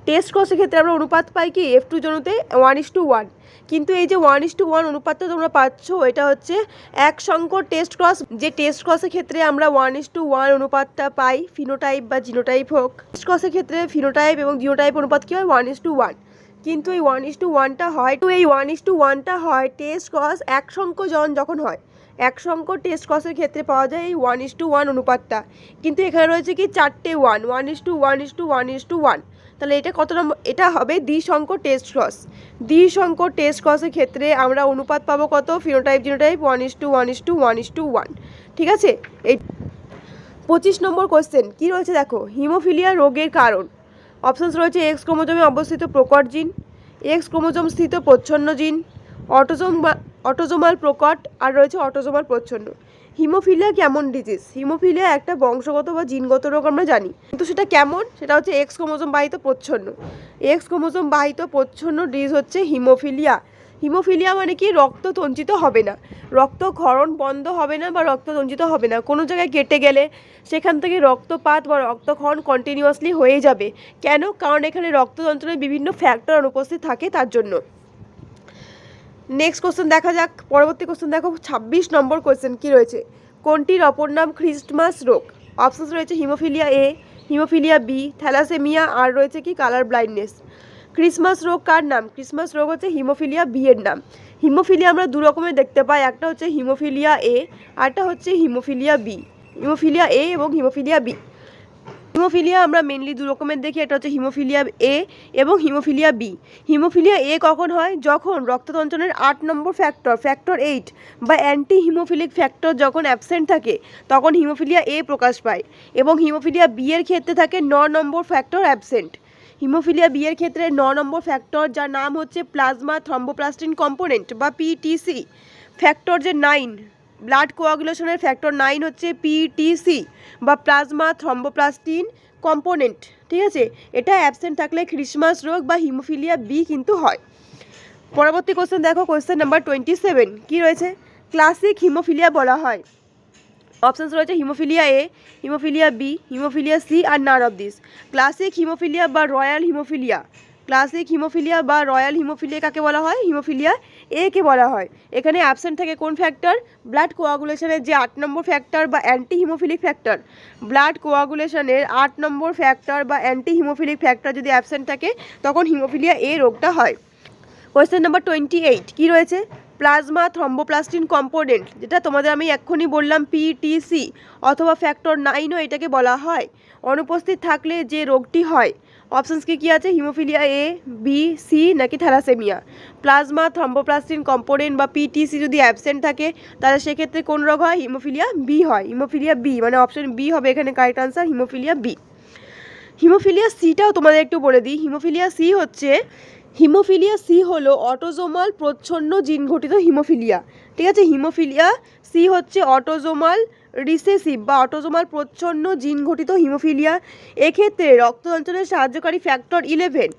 টেস্ট ক্রসের ক্ষেত্রে আমরা অনুপাত পাই কি F2 জনুতে 1:1, কিন্তু এই যে 1:1 অনুপাতটা তোমরা পাচ্ছ এটা হচ্ছে এক সংকর টেস্ট ক্রস। যে টেস্ট ক্রসের ক্ষেত্রে আমরা 1:1 অনুপাতটা পাই, ফিনোটাইপ বা জিনোটাইপ হোক, টেস্ট ক্রসের ক্ষেত্রে ফিনোটাইপ এবং জিনোটাইপ অনুপাত কী হয় 1:1, কিন্তু এই 1:1টা হয় টেস্ট ক্রস এক সংখ্য যখন হয়, এক সংখ্য টেস্ট ক্রসের ক্ষেত্রে পাওয়া যায় এই 1:1 অনুপাতটা, কিন্তু এখানে রয়েছে কি 4টে 1:1:1:1, তাহলে এটা কত নম্বর, এটা হবে দ্বিসংকর টেস্ট ক্রস। দ্বিসংকর টেস্ট ক্রসের ক্ষেত্রে আমরা অনুপাত পাবো কত, ফিনোটাইপ জিনোটাইপ 1:1:1:1, ঠিক আছে। এই 25 নম্বর কোশ্চেন কী রয়েছে দেখো, হিমোফিলিয়া রোগের কারণ। অপশানস রয়েছে এক্স ক্রোমোজোমে অবস্থিত প্রকট জিন, এক্স ক্রোমোজোম স্থিত প্রচ্ছন্ন জিন, অটোজোমাল প্রকট, আর রয়েছে অটোজোমাল প্রচ্ছন্ন। হিমোফিলিয়া কেমন ডিজিজ? হিমোফিলিয়া একটা বংশগত বা জিনগত রোগ আমরা জানি, কিন্তু সেটা কেমন, সেটা হচ্ছে এক্স ক্রোমোজোম বাহিত প্রচ্ছন্ন। এক্স ক্রোমোজোম বাহিত প্রচ্ছন্ন ডিজিজ হচ্ছে হিমোফিলিয়া। হিমোফিলিয়া মানে কি, রক্ত তঞ্চিত হবে না, রক্তক্ষরণ বন্ধ হবে না বা রক্ত তঞ্চিত হবে না, কোনো জায়গায় কেটে গেলে সেখান থেকে রক্তপাত বা রক্তক্ষরণ কন্টিনিউয়াসলি হয়ে যাবে। কেন? কারণ এখানে রক্ততন্ত্রের বিভিন্ন ফ্যাক্টর অনুপস্থিত থাকে তার জন্য। নেক্সট কোশ্চেন দেখা যাক, পরবর্তী কোশ্চেন দেখো 26 নম্বর কোশ্চেন কী রয়েছে, কোনটির অপর নাম খ্রিস্টমাস রোগ? অপশানস রয়েছে haemophilia A, haemophilia B, thalassaemia, আর রয়েছে কি কালার ব্লাইন্ডনেস। ক্রিসমাস রোগ কার নাম? ক্রিসমাস রোগ হচ্ছে হিমোফিলিয়া বি এর নাম। হিমোফিলিয়া আমরা দু রকমের দেখতে পাই, একটা হচ্ছে হিমোফিলিয়া এ, আরটা হচ্ছে হিমোফিলিয়া বি। হিমোফিলিয়া এ এবং হিমোফিলিয়া বি। হিমোফিলিয়া আমরা মেনলি দু রকমের দেখি, একটা হচ্ছে হিমোফিলিয়া এ এবং হিমোফিলিয়া বি। হিমোফিলিয়া এ কখন হয়? যখন রক্ততঞ্চনের 8 নম্বর ফ্যাক্টর 8 বা অ্যান্টি হিমোফিলিক ফ্যাক্টর যখন অ্যাবসেন্ট থাকে তখন হিমোফিলিয়া এ প্রকাশ পায়, এবং হিমোফিলিয়া বি এর ক্ষেত্রে থাকে 9 নম্বর ফ্যাক্টর অ্যাবসেন্ট। হিমোফিলিয়া বি এর ক্ষেত্রে 9 নম্বর ফ্যাক্টর, যার নাম হচ্ছে প্লাজমা থ্রম্বোপ্লাস্টিন কম্পোনেন্ট বা পিটিসি। ফ্যাক্টর যে 9, ব্লাড কোয়াগুলেশনের ফ্যাক্টর 9 হচ্ছে পিটিসি বা প্লাজমা থ্রম্বোপ্লাস্টিন কম্পোনেন্ট, ঠিক আছে। এটা অ্যাবসেন্ট থাকলে ক্রিসমাস রোগ বা হিমোফিলিয়া বি কিন্তু হয়। পরবর্তী কোশ্চেন দেখো, কোশ্চেন নাম্বার 27 কী রয়েছে, ক্লাসিক হিমোফিলিয়া বলা হয়। অপশানস রয়েছে haemophilia A, haemophilia B, haemophilia C, আর none of this. Classic haemophilia বা রয়্যাল হিমোফিলিয়া, ক্লাসিক হিমোফিলিয়া বা রয়্যাল হিমোফিলিয়া কাকে বলা হয়? হিমোফিলিয়া এ কে বলা হয়। এখানে অ্যাবসেন্ট থাকে কোন ফ্যাক্টর? ব্লাড কোয়াগুলেশনের যে 8 নম্বর ফ্যাক্টর বা অ্যান্টি হিমোফিলিক ফ্যাক্টর। ব্লাড কোয়াগুলেশনের 8 নম্বর ফ্যাক্টর বা অ্যান্টি হিমোফিলিক ফ্যাক্টর যদি অ্যাবসেন্ট থাকে তখন হিমোফিলিয়া এ রোগটা হয়। কোয়েশ্চেন নাম্বার 28 কী রয়েছে, প্লাজমা থ্রম্বোপ্লাস্টিন কম্পোনেন্ট, যেটা তোমাদের আমি এক্ষুনি বললাম পিটিসি অথবা ফ্যাক্টর 9ও এটাকে বলা হয়, অনুপস্থিত থাকলে যে রোগটি হয়। অপশানস কী আছে? হিমোফিলিয়া এ, বি, সি, নাকি থ্যালাসেমিয়া। প্লাজমা থ্রম্বোপ্লাস্টিন কম্পোনেন্ট বা পিটিসি যদি অ্যাবসেন্ট থাকে তাহলে সেক্ষেত্রে কোন রোগ হয়? হিমোফিলিয়া বি হয়। হিমোফিলিয়া বি মানে অপশান বি হবে এখানে correct answer, haemophilia B. Haemophilia সিটাও তোমাদের একটু বলে দিই। হিমোফিলিয়া সি হলো অটোজোমাল প্রচ্ছন্ন জিন ঘটিত হিমোফিলিয়া, ঠিক আছে। হিমোফিলিয়া সি হচ্ছে অটোজোমাল রিসেসিভ বা অটোজোমাল প্রচ্ছন্ন জিন ঘটিত হিমোফিলিয়া। এক্ষেত্রে রক্ততঞ্চনের সাহায্যকারী ফ্যাক্টর 11,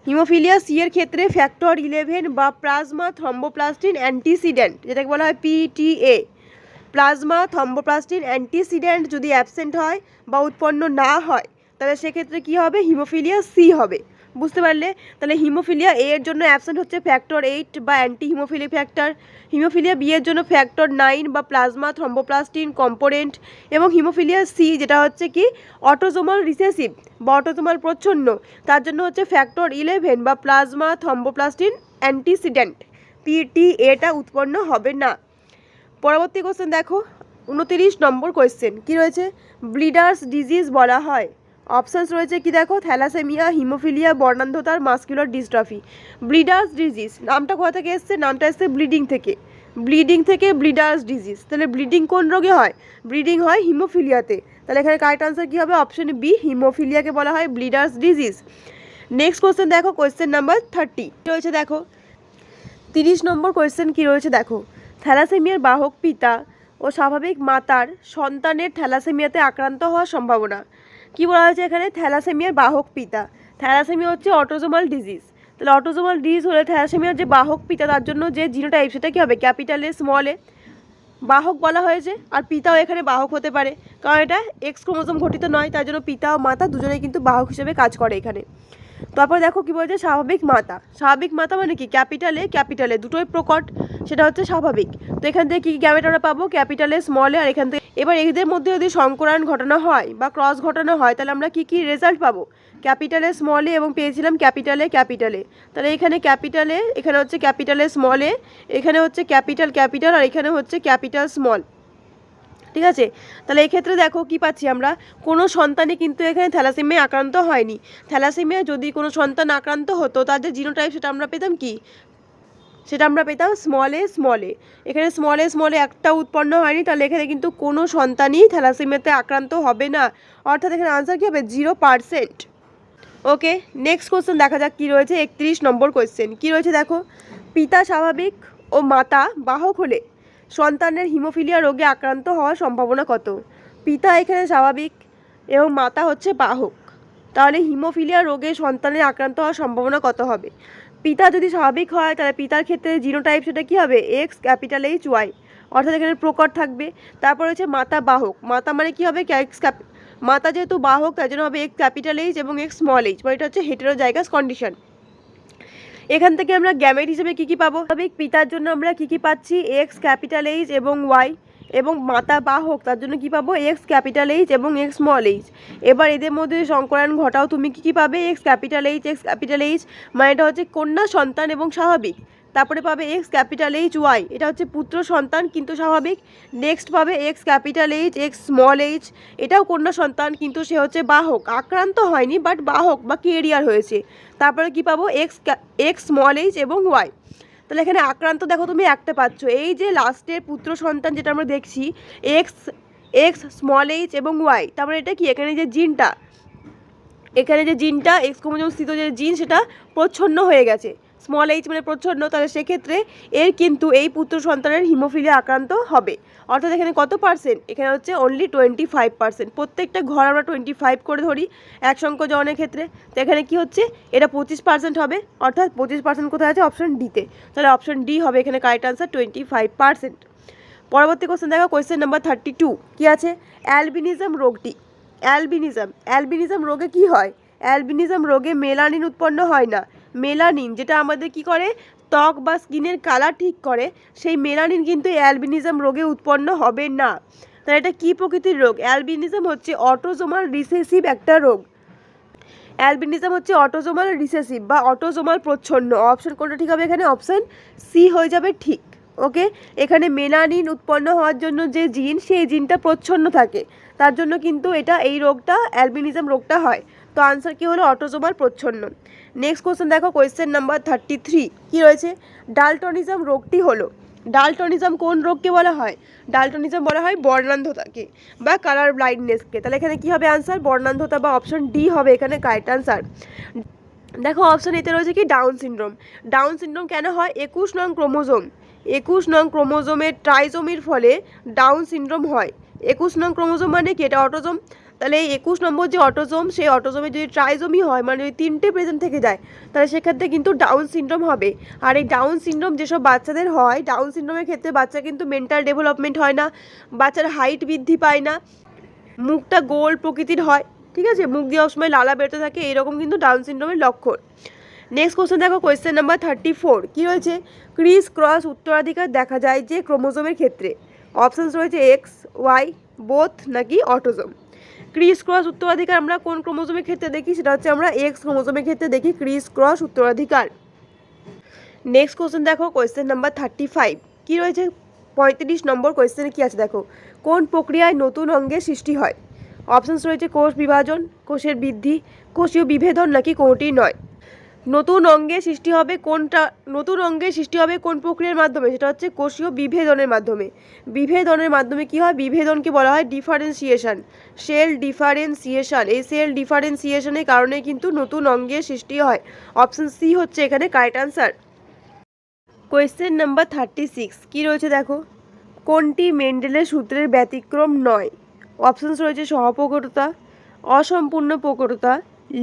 হিমোফিলিয়া সি এর ক্ষেত্রে ফ্যাক্টর 11 বা প্লাজমা থ্রম্বোপ্লাস্টিন অ্যান্টিসিডেন্ট, যেটাকে বলা হয় পিটিএ। প্লাজমা থ্রম্বোপ্লাস্টিন অ্যান্টিসিডেন্ট যদি অ্যাবসেন্ট হয় বা উৎপন্ন না হয় তাহলে সেক্ষেত্রে কী হবে? হিমোফিলিয়া সি হবে। বুঝতে পারলে? তাহলে হিমোফিলিয়া এ এর জন্য অ্যাবসেন্ট হচ্ছে ফ্যাক্টর 8 বা anti haemophilic factor, haemophilia B এর জন্য ফ্যাক্টর 9 বা প্লাজমা থ্রম্বোপ্লাস্টিন কম্পোনেন্ট, এবং হিমোফিলিয়া সি যেটা হচ্ছে কি অটোজোমাল রিসেসিভ বা অটোজোমাল প্রচ্ছন্ন, তার জন্য হচ্ছে ফ্যাক্টর 11 বা প্লাজমা থ্রম্বোপ্লাস্টিন অ্যান্টিসিডেন্ট, পিটিএটা উৎপন্ন হবে না। পরবর্তী কোশ্চেন দেখো 29 নম্বর কোয়েশ্চেন কী রয়েছে, ব্লিডার্স ডিজিজ বলা হয়। অপশানস রয়েছে কি দেখো, থ্যালাসেমিয়া, হিমোফিলিয়া, বর্ণান্ধতার, মাস্কুলার ডিস্ট্রফি। ব্লিডার্স ডিজিজ নামটা কোথা থেকে এসছে? নামটা এসছে ব্লিডিং থেকে ব্লিডার্স ডিজিজ। তাহলে ব্লিডিং কোন রোগে হয়? ব্লিডিং হয় হিমোফিলিয়াতে। তাহলে এখানে কারেক্ট আনসার কী হবে? অপশন বি, হিমোফিলিয়াকে বলা হয় ব্লিডার্স ডিজিজ। নেক্সট কোয়েশ্চেন দেখো, কোয়েশ্চেন নাম্বার 30 রয়েছে দেখো 30 নম্বর কোয়েশ্চেন কী রয়েছে দেখো, থ্যালাসেমিয়ার বাহক পিতা ও স্বাভাবিক মাতার সন্তানের থ্যালাসেমিয়াতে আক্রান্ত হওয়ার সম্ভাবনা। কি বলা হয়েছে এখানে? থ্যালাসেমিয়ার বাহক পিতা। থ্যালাসেমিয়া হচ্ছে অটোজোমাল ডিজিজ। তাহলে অটোজোমাল ডিজিজ হলে থ্যালাসেমিয়ার যে বাহক পিতা তার জন্য যে জিনোটাইপ সেটা কী হবে? ক্যাপিটাল এ স্মল এ। বাহক বলা হয়েছে, আর পিতাও এখানে বাহক হতে পারে, কারণ এটা এক্স ক্রোমোজোম ঘটিত নয়, তার জন্য পিতা ও মাতা দুজনেই কিন্তু বাহক হিসেবে কাজ করে এখানে। তারপর দেখো কী বলছে, স্বাভাবিক মাত্রা। স্বাভাবিক মাত্রা মানে কি, ক্যাপিটালে দুটোই প্রকট, সেটা হচ্ছে স্বাভাবিক। তো এখান থেকে কী গ্যামেট আমরা পাবো, ক্যাপিটালে, স্মলে, আর এখান থেকে এবার এদের মধ্যে যদি সংকরায়ন ঘটানো হয় বা ক্রস ঘটানো হয় তাহলে আমরা কী কী রেজাল্ট পাবো, ক্যাপিটালে, স্মলে, এবং পেয়েছিলাম ক্যাপিটালে। তাহলে এখানে ক্যাপিটালে, এখানে হচ্ছে ক্যাপিটালে স্মলে, এখানে হচ্ছে ক্যাপিটাল, আর এখানে হচ্ছে ক্যাপিটাল স্মল। ঠিক আছে, তাহলে এক্ষেত্রে দেখো কি পাচ্ছি আমরা, কোনো সন্তানই কিন্তু এখানে থ্যালাসেমিয়ায় আক্রান্ত হয়নি। থ্যালাসেমিয়ায় যদি কোনো সন্তান আক্রান্ত হতো তাদের জিনোটাইপ সেটা আমরা পেতাম কি, সেটা আমরা পেতাম স্মলে। এখানে স্মলে একটা উৎপন্ন হয়নি, তাহলে এখানে কিন্তু কোনো সন্তানই থ্যালাসেমিয়াতে আক্রান্ত হবে না, অর্থাৎ এখানে আনসার কী হবে, 0%। ওকে, নেক্সট কোশ্চেন দেখা যাক কী রয়েছে। 31 নম্বর কোশ্চেন কী রয়েছে দেখো, পিতা স্বাভাবিক ও মাতা বাহক হলে সন্তানের হিমোফিলিয়া রোগে আক্রান্ত হওয়ার সম্ভাবনা কত। পিতা এখানে স্বাভাবিক এবং মাতা হচ্ছে বাহক, তাহলে হিমোফিলিয়া রোগে সন্তানের আক্রান্ত হওয়ার সম্ভাবনা কত হবে। পিতা যদি স্বাভাবিক হয় তাহলে পিতার ক্ষেত্রে জিনোটাইপ সেটা কী হবে, XHY, অর্থাৎ এখানে প্রকট থাকবে। তারপর হচ্ছে মাতা বাহক, মাতা মানে কী হবে, মাতা যেহেতু বাহক তার জন্য হবে XH এবং X মানে এটা হচ্ছে হেটেরোজাইগাস কন্ডিশন। এখান থেকে আমরা গ্যামেট হিসেবে কী কী পাবো, স্বাভাবিক পিতার জন্য আমরা কী কী পাচ্ছি, XH এবং Y, এবং মাতা বাহক তার জন্য কী পাবো, XH এবং X। এবার এদের মধ্যে সংকরায়ন ঘটাও তুমি কী কী পাবে, XH, মানে এটা হচ্ছে কন্যা সন্তান এবং স্বাভাবিক। তারপরে পাবে XHY, এটা হচ্ছে পুত্র সন্তান কিন্তু স্বাভাবিক। নেক্সট পাবে XH, এটাও কন্যা সন্তান কিন্তু সে হচ্ছে বাহক, আক্রান্ত হয়নি বাট বাহক বা ক্যারিয়ার হয়েছে। তারপরে কি পাবো, X এবং Y। তাহলে এখানে আক্রান্ত দেখো তুমি একটা পাচ্ছ, এই যে লাস্টের পুত্র সন্তান যেটা আমরা দেখছি X এবং Y, তারপরে এটা কি, এখানে যে জিনটা X ক্রোমোজোম স্থিত যে জিন সেটা প্রচ্ছন্ন হয়ে গেছে, h মানে প্রচ্ছন্ন, তাহলে সেক্ষেত্রে এর কিন্তু এই পুত্র সন্তানের হিমোফিলিয়া আক্রান্ত হবে। অর্থাৎ এখানে কত পার্সেন্ট, এখানে হচ্ছে অনলি 25%। প্রত্যেকটা ঘর আমরা 25 করে ধরি এক সংখ্যজনের ক্ষেত্রে, তো এখানে কি হচ্ছে, এটা 25% হবে, অর্থাৎ 25% কোথায় আছে, অপশন ডিতে। তাহলে অপশন ডি হবে এখানে কারেক্ট আনসার, 25%। পরবর্তী কোশ্চেন দেখো, কোশ্চেন নাম্বার 32 কি আছে, অ্যালবিনিজম রোগটি। অ্যালবিনিজম রোগে কি হয়, অ্যালবিনিজম রোগে মেলানিন উৎপন্ন হয় না। মেলানিন যেটা আমাদের কি করে, ত্বক বা স্কিনের কালার ঠিক করে, সেই মেলানিন কিন্তু অ্যালবিনিজম রোগে উৎপন্ন হবে না। তাহলে এটা কী প্রকৃতির রোগ, অ্যালবিনিজম হচ্ছে অটোজোমাল রিসেসিভ একটা রোগ। অ্যালবিনিজম হচ্ছে অটোজোমাল রিসেসিভ বা অটোজোমাল প্রচ্ছন্ন। অপশন কোনটা ঠিক হবে, এখানে অপশন সি হয়ে যাবে ঠিক। ওকে, এখানে মেলানিন উৎপন্ন হওয়ার জন্য যে জিন, সেই জিনটা প্রচ্ছন্ন থাকে, তার জন্য কিন্তু এই রোগটা, অ্যালবিনিজম রোগটা হয়। তো আনসার কি হলো, অটোজোমাল প্রচ্ছন্ন। নেক্সট কোশ্চেন দেখো, কোয়েশ্চেন নাম্বার 33 কি রয়েছে, ডালটনিজম রোগটি হলো। ডালটনিজম কোন রোগকে বলা হয়, ডালটনিজম বলা হয় বর্ণান্ধতাকে বা কালার ব্লাইন্ডনেসকে। তাহলে এখানে কি হবে আনসার, বর্ণান্ধতা বা অপশন ডি হবে এখানে কারেক্ট আনসার। দেখো অপশন এতে রয়েছে কি, ডাউন সিনড্রোম। ডাউন সিনড্রোম কেন হয়, 21 নং ক্রোমোজোমের ট্রাইজোমির ফলে ডাউন সিনড্রোম হয়। 21 নং ক্রোমোজোম মানে কি, এটা অটোজোম। তাহলে এই 21 নম্বর যে অটোজোম, সেই অটোজোমে যদি ট্রাইজোমি হয়, মানে যদি 3টে প্রেজেন্ট থেকে যায়, তাহলে সেক্ষেত্রে কিন্তু ডাউন সিনড্রোম হবে। আর এই ডাউন সিনড্রোম যেসব বাচ্চাদের হয়, ডাউন সিনড্রোমের ক্ষেত্রে বাচ্চা কিন্তু মেন্টাল ডেভেলপমেন্ট হয় না, বাচ্চার হাইট বৃদ্ধি পায় না, মুখটা গোল প্রকৃতির হয়, ঠিক আছে, মুখ দিয়ে সবসময় লালা বেরোতে থাকে, এরকম কিন্তু ডাউন সিনড্রোমের লক্ষণ। নেক্সট কোশ্চেন দেখো, কোয়েশ্চেন নাম্বার 34 কি রয়েছে, ক্রিস ক্রস উত্তরাধিকার দেখা যায় যে ক্রোমোজোমের ক্ষেত্রে। অপশানস রয়েছে XY, বোথ নাকি অটোজোম। ক্রিস ক্রস উত্তরাধিকার আমরা কোন ক্রোমোজোমের ক্ষেত্রে দেখি, সেটা হচ্ছে আমরা X ক্রোমোজোমের ক্ষেত্রে দেখি ক্রিস ক্রস উত্তরাধিকার। নেক্সট কোশ্চেন দেখো, কোয়েশ্চেন নাম্বার 35 কি রয়েছে, 35 নম্বর কোয়েশ্চেনে কি আছে দেখো, কোন প্রক্রিয়ায় নতুন অঙ্গের সৃষ্টি হয়। অপশানস রয়েছে কোষ বিভাজন, কোষের বৃদ্ধি, কোষীয় বিভেদন নাকি কোনটি নয়। নতুন অঙ্গের সৃষ্টি হবে কোন প্রক্রিয়ার মাধ্যমে, সেটা হচ্ছে কোষীয় বিভেদনের মাধ্যমে। বিভেদনের মাধ্যমে কি হয়, বিভেদনকে বলা হয় ডিফারেন্সিয়েশন, সেল ডিফারেন্সিয়েশন। এই সেল ডিফারেন্সিয়েশনের কারণে কিন্তু নতুন অঙ্গের সৃষ্টি হয়। অপশন সি হচ্ছে এখানে কারেক্ট আনসার। কোয়েশ্চেন নাম্বার 36 কি রয়েছে দেখো, কোনটি মেন্ডেলের সূত্রের ব্যতিক্রম নয়। অপশানস রয়েছে সহপ্রকটতা, অসম্পূর্ণ প্রকটতা,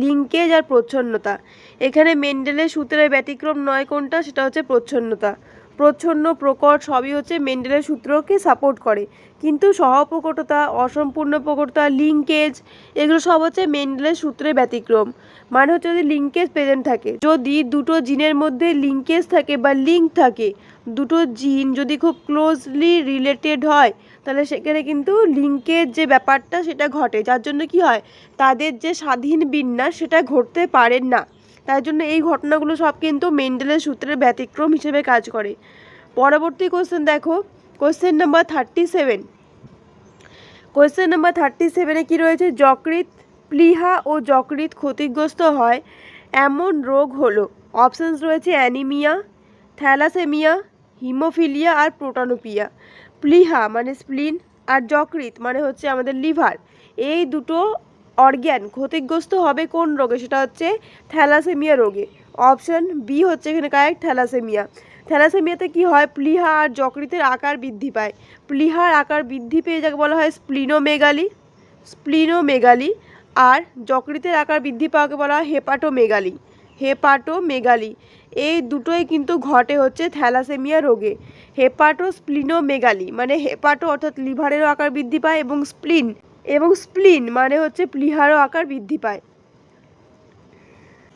লিঙ্কেজ আর প্রচ্ছন্নতা। এখানে মেন্ডেলের সূত্রের ব্যতিক্রম নয় কোনটা, সেটা হচ্ছে প্রচ্ছন্নতা। প্রচ্ছন্ন, প্রকট সবই হচ্ছে মেন্ডেলের সূত্রকে সাপোর্ট করে। কিন্তু সহপ্রকটতা, অসম্পূর্ণ প্রকটতা, লিঙ্কেজ এগুলো সব হচ্ছে মেন্ডেলের সূত্রের ব্যতিক্রম। মানে হচ্ছে যদি লিঙ্কেজ প্রেজেন্ট থাকে, যদি দুটো জিনের মধ্যে লিঙ্কেজ থাকে বা লিঙ্ক থাকে, দুটো জিন যদি খুব ক্লোজলি রিলেটেড হয়, তাহলে সেখানে কিন্তু লিঙ্কের যে ব্যাপারটা সেটা ঘটে, যার জন্য কি হয়, তাদের যে স্বাধীন বিন্যাস সেটা ঘটতে পারে না। তাই জন্য এই ঘটনাগুলো সব কিন্তু মেন্ডেলের সূত্রের ব্যতিক্রম হিসেবে কাজ করে। পরবর্তী কোশ্চেন দেখো, কোশ্চেন নাম্বার 37। কোশ্চেন নাম্বার 37-এ কী রয়েছে, যকৃৎ, প্লীহা ও যকৃৎ ক্ষতিগ্রস্ত হয় এমন রোগ হলো। অপশানস রয়েছে অ্যানিমিয়া, থ্যালাসেমিয়া, হিমোফিলিয়া আর প্রোটানোপিয়া। প্লীহা মানে স্প্লিন আর যকৃৎ মানে হচ্ছে আমাদের লিভার, এই দুটো অর্গ্যান ক্ষতিগ্রস্ত হবে কোন রোগে, সেটা হচ্ছে থ্যালাসেমিয়া রোগে। অপশান বি হচ্ছে এখানে কারেক্ট, থ্যালাসেমিয়া। থ্যালাসেমিয়াতে কি হয়, প্লীহা আর যকৃতের আকার বৃদ্ধি পায়। প্লীহার আকার বৃদ্ধি পেয়ে যাকে বলা হয় স্প্লিনোমেগালি, আর যকৃতের আকার বৃদ্ধি পাওয়াকে বলা হয় হেপাটোমেগালি। এই দুটোই কিন্তু ঘটে হচ্ছে থ্যালাসেমিয়া রোগে। হেপাটোস্প্লিনোমেগালি মানে হেপাটো অর্থাৎ লিভারেরও আকার বৃদ্ধি পায়, এবং স্প্লিন মানে হচ্ছে প্লীহারও আকার বৃদ্ধি পায়।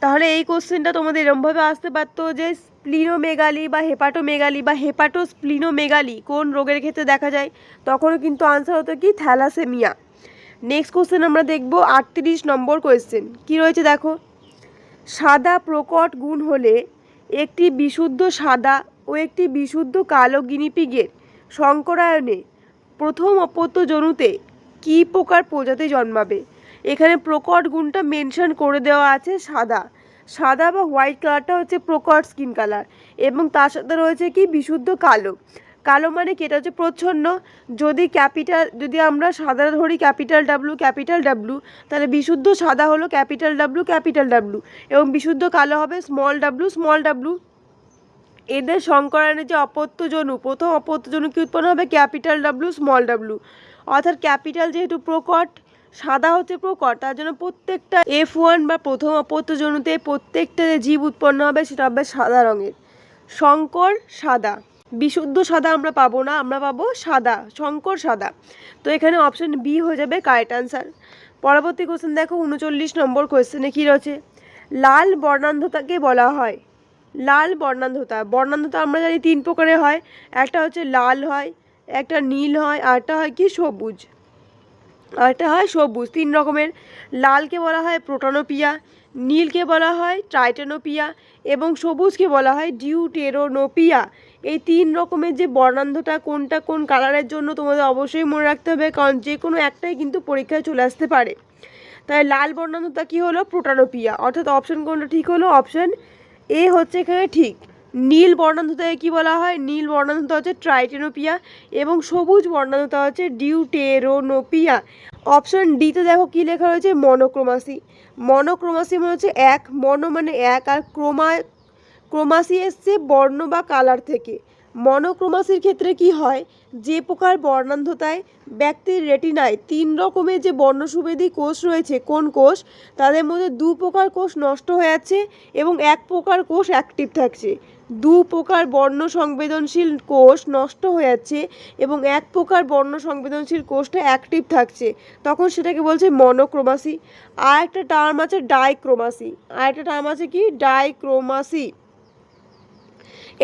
তাহলে এই কোশ্চেনটা তোমাদের এরমভাবে আসতে পারতো যে স্প্লিনোমেগালি বা হেপাটোস্প্লিনোমেগালি কোন রোগের ক্ষেত্রে দেখা যায়, তখনও কিন্তু আনসার হতো কি, থ্যালাসেমিয়া। নেক্সট কোশ্চেন আমরা দেখব 38 নম্বর কোয়েশ্চেন। কি রয়েছে দেখো, সাদা প্রকট গুণ হলে একটি বিশুদ্ধ সাদা ও একটি বিশুদ্ধ কালো গিনিপিগের সংকরায়নে প্রথম অপত্য জনুতে কী প্রকার প্রজাতি জন্মাবে। এখানে প্রকট গুণটা মেনশন করে দেওয়া আছে, সাদা বা হোয়াইট কালারটা হচ্ছে প্রকট স্কিন কালার, এবং তার সাথে রয়েছে কি বিশুদ্ধ কালো। কালো মানে কি, এটা হচ্ছে প্রচ্ছন্ন। যদি আমরা সাদা ধরি ক্যাপিটাল ডাব্লু, তাহলে বিশুদ্ধ সাদা হলো ক্যাপিটাল ডাব্লু, এবং বিশুদ্ধ কালো হবে স্মল ডাব্লু। এদের সংকরায়নে যে অপত্যজনু, প্রথম অপত্যজনু কি উৎপন্ন হবে, ক্যাপিটাল ডাব্লু স্মল ডাব্লু। অর্থাৎ ক্যাপিটাল যেহেতু প্রকট, সাদা হচ্ছে প্রকট, তার জন্য প্রত্যেকটা F1 বা প্রথম অপত্যজনুতে প্রত্যেকটা জীব উৎপন্ন হবে সেটা হবে সাদা রঙের। শঙ্কর সাদা, বিশুদ্ধ সাদা আমরা পাবো না, আমরা পাবো সাদা, শঙ্কর সাদা। তো এখানে অপশন বি হয়ে যাবে কারেক্ট আনসার। পরবর্তী কোশ্চেন দেখো 39 নম্বর কোশ্চেনে কী রয়েছে, লাল বর্ণান্ধতাকে বলা হয়। বর্ণান্ধতা আমরা জানি 3 প্রকারের হয়, একটা হচ্ছে লাল হয়, একটা নীল হয়, আরটা হয় কি সবুজ, 3 রকমের। লালকে বলা হয় প্রোটানোপিয়া, নীলকে বলা হয় ট্রাইটেনোপিয়া, এবং সবুজকে বলা হয় ডিউটেরোনোপিয়া। এই 3 রকমের যে বর্ণান্ধতা কোনটা কোন কালারের জন্য তোমাদের অবশ্যই মনে রাখতে হবে, কারণ যে কোনো একটাই কিন্তু পরীক্ষায় চলে আসতে পারে। তাই লাল বর্ণান্ধতা কী হলো, প্রোটানোপিয়া, অর্থাৎ অপশন কোনটা ঠিক হলো, অপশন এ হচ্ছে এখানে ঠিক। নীল বর্ণান্ধতাকে কী বলা হয়, নীল বর্ণান্ধতা হচ্ছে ট্রাইটেনোপিয়া, এবং সবুজ বর্ণান্ধতা হচ্ছে ডিউটেরোনোপিয়া। অপশন ডিতে দেখো কী লেখা রয়েছে, মনোক্রোমাসি মানে হচ্ছে এক, মনো মানে এক, আর ক্রোমাসি এসছে বর্ণ বা কালার থেকে। মনোক্রোমাসির ক্ষেত্রে কি হয়, যে প্রকার বর্ণান্ধতায় ব্যক্তির রেটিনায় 3 রকমের যে বর্ণসুবেদী কোষ রয়েছে, কোন কোষ, তাদের মধ্যে 2 প্রকার কোষ নষ্ট হয়ে যাচ্ছে এবং 1 প্রকার কোষ অ্যাক্টিভ থাকছে। 2 প্রকার বর্ণ সংবেদনশীল কোষ নষ্ট হয়ে যাচ্ছে এবং 1 প্রকার বর্ণ সংবেদনশীল কোষটা অ্যাক্টিভ থাকছে, তখন সেটাকে বলছে মনোক্রোমাসি। আর একটা টার্ম আছে ডাইক্রোমাসি।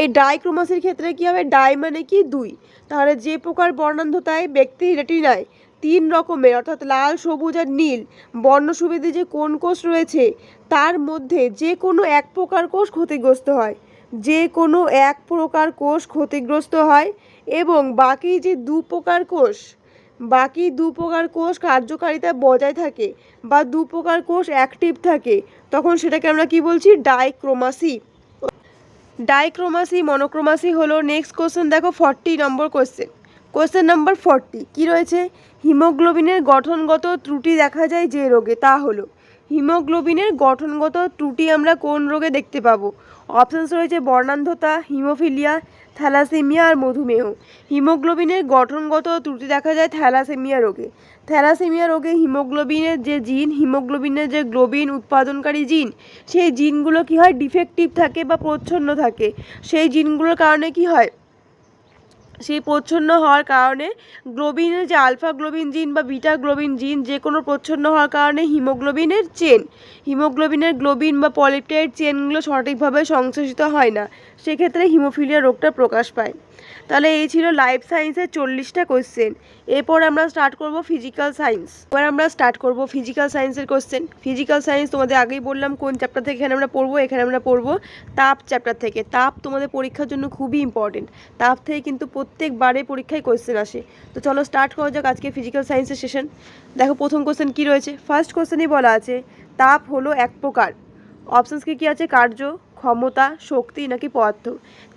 এই ডাইক্রোমাসির ক্ষেত্রে কী হবে, ডাই মানে কি 2, তাহলে যে প্রকার বর্ণান্ধতায় ব্যক্তির রেটিনায় 3 রকমের অর্থাৎ লাল, সবুজ আর নীল বর্ণসুবেদী যে কোন কোষ রয়েছে, তার মধ্যে যে কোনো 1 প্রকার কোষ ক্ষতিগ্রস্ত হয়, এবং বাকি যে 2 প্রকার কোষ কার্যকারিতা বজায় থাকে বা 2 প্রকার কোষ অ্যাক্টিভ থাকে, তখন সেটাকে আমরা কি বলছি, ডাইক্রোমাসি, মনোক্রোমাসি হলো। নেক্সট কোশ্চেন দেখো 40 নম্বর কোশ্চেন নাম্বার 40 কি রয়েছে, হিমোগ্লোবিনের গঠনগত ত্রুটি দেখা যায় যে রোগে, তা হলো হিমোগ্লোবিনের গঠনগত ত্রুটি আমরা কোন রোগে দেখতে পাবো? অপশানস রয়েছে বর্ণান্ধতা, হিমোফিলিয়া, থ্যালাসেমিয়া আর মধুমেহ। হিমোগ্লোবিনের গঠনগত ত্রুটি দেখা যায় থ্যালাসেমিয়া রোগে। থ্যালাসেমিয়া রোগে হিমোগ্লোবিনের যে জিন, হিমোগ্লোবিনের যে গ্লোবিন উৎপাদনকারী জিন, সেই জিনগুলো কী হয়, ডিফেক্টিভ থাকে বা প্রচ্ছন্ন থাকে। সেই জিনগুলোর কারণে কি হয়, সেই প্রচ্ছন্ন হওয়ার কারণে গ্লোবিনের যে আলফা গ্লোবিন জিন বা বিটা গ্লোবিন জিন যে কোনো প্রচ্ছন্ন হওয়ার কারণে হিমোগ্লোবিনের গ্লোবিন বা পলিপেপ্টাইড চেনগুলো সঠিকভাবে সংশ্লেষিত হয় না, সেক্ষেত্রে হিমোফিলিয়া রোগটা প্রকাশ পায়। তাহলে এই ছিল লাইফ সায়েন্সের 40টা কোশ্চেন। এরপর আমরা স্টার্ট করব ফিজিক্যাল সায়েন্স। এবার আমরা স্টার্ট করব ফিজিক্যাল সায়েন্সের কোশ্চেন। ফিজিক্যাল সায়েন্স তোমাদের আগেই বললাম কোন চ্যাপ্টার থেকে এখানে আমরা পড়বো। এখানে আমরা পড়বো তাপ চ্যাপ্টার থেকে। তাপ তোমাদের পরীক্ষার জন্য খুবই ইম্পর্টেন্ট। তাপ থেকে কিন্তু প্রত্যেকবারে পরীক্ষায় কোশ্চেন আসে। তো চলো স্টার্ট করা যাক আজকে ফিজিক্যাল সায়েন্সের সেশন। দেখো প্রথম কোশ্চেন কী রয়েছে। ফার্স্ট কোশ্চেনেই বলা আছে তাপ হলো এক প্রকার। অপশানস কী আছে? কার্য, ক্ষমতা, শক্তি নাকি পদার্থ।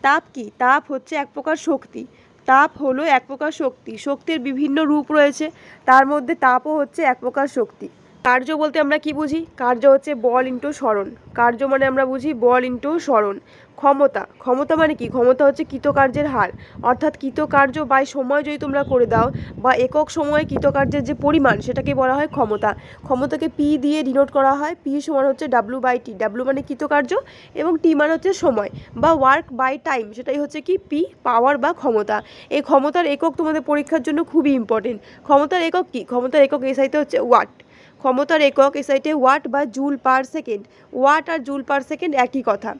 তাপ কি? তাপ হচ্ছে এক প্রকার শক্তি। তাপ হলো এক প্রকার শক্তি। শক্তির বিভিন্ন রূপ রয়েছে, তার মধ্যে তাপও হচ্ছে এক প্রকার শক্তি। কার্য বলতে আমরা কি বুঝি? কার্য হচ্ছে বল ইন্টু সরণ। কার্য মানে আমরা বুঝি বল ইন্টু সরণ। ক্ষমতা, ক্ষমতা মানে কি? ক্ষমতা হচ্ছে কৃতকার্যের হার, অর্থাৎ কৃতকার্য বাই সময় যদি তোমরা করে দাও বা একক সময়ে কৃতকার্যের যে পরিমাণ সেটাকে বলা হয় ক্ষমতা। ক্ষমতাকে পি দিয়ে ডিনোট করা হয়। পি সমান হচ্ছে ডাব্লু বাই টি। ডাব্লু মানে কৃতকার্য এবং টি মানে হচ্ছে সময় বা ওয়ার্ক বাই টাইম, সেটাই হচ্ছে কি পি, পাওয়ার বা ক্ষমতা। এই ক্ষমতার একক তোমাদের পরীক্ষার জন্য খুবই ইম্পর্টেন্ট। ক্ষমতার একক কি? ক্ষমতার একক এসআইতে হচ্ছে ওয়াট। ক্ষমতার একক এসআইতে ওয়াট বা জুল পার সেকেন্ড। ওয়াট আর জুল পার সেকেন্ড একই কথা।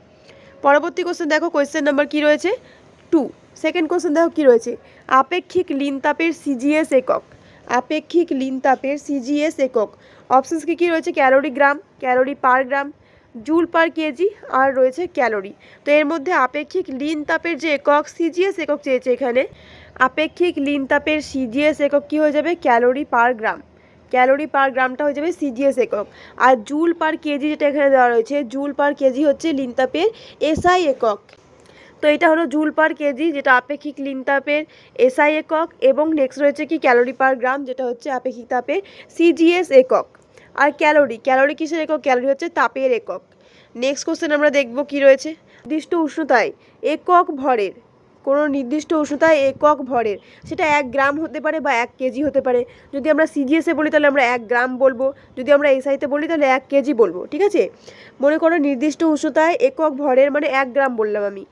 পরবর্তী কোশ্চেন দেখো, কোয়েশ্চেন নাম্বার কী রয়েছে 2। সেকেন্ড কোশ্চেন দেখো কী রয়েছে। আপেক্ষিক লীন তাপের সিজিএস একক। আপেক্ষিক লীন তাপের সিজিএস একক। অপশানস কী রয়েছে? ক্যালোরি গ্রাম, ক্যালোরি পার গ্রাম, জুল পার কেজি আর রয়েছে ক্যালোরি। তো এর মধ্যে আপেক্ষিক লীন তাপের যে একক সিজিএস একক চেয়েছে এখানে, আপেক্ষিক লীন তাপের সিজিএস একক কী হয়ে যাবে? ক্যালোরি পার গ্রাম। ক্যালোরি পার গ্রামটা হয়ে যাবে সিজিএস একক। আর জুল পার কেজি যেটা এখানে দেওয়া রয়েছে, জুল পার কেজি হচ্ছে লীন তাপের এসআই একক। তো এটা হলো জুল পার কেজি যেটা আপেক্ষিক লীন তাপের এসআই একক, এবং নেক্সট রয়েছে কি ক্যালোরি পার গ্রাম যেটা হচ্ছে আপেক্ষিক তাপের সিজিএস একক। আর ক্যালোরি, ক্যালোরি কিসের একক? ক্যালোরি হচ্ছে তাপের একক। নেক্সট কোশ্চেন আমরা দেখব কি রয়েছে। নির্দিষ্ট উষ্ণতায় একক ভরের, কোনো নির্দিষ্ট উষ্ণতায় একক ভরের, সেটা 1 গ্রাম হতে পারে বা 1 কেজি হতে পারে। যদি আমরা সিজিএসে বলি তাহলে আমরা 1 গ্রাম বলবো, যদি আমরা এসআইতে বলি তাহলে 1 কেজি বলবো, ঠিক আছে? মনে করো নির্দিষ্ট উষ্ণতায় একক ভরের মানে 1 গ্রাম বললাম আমি।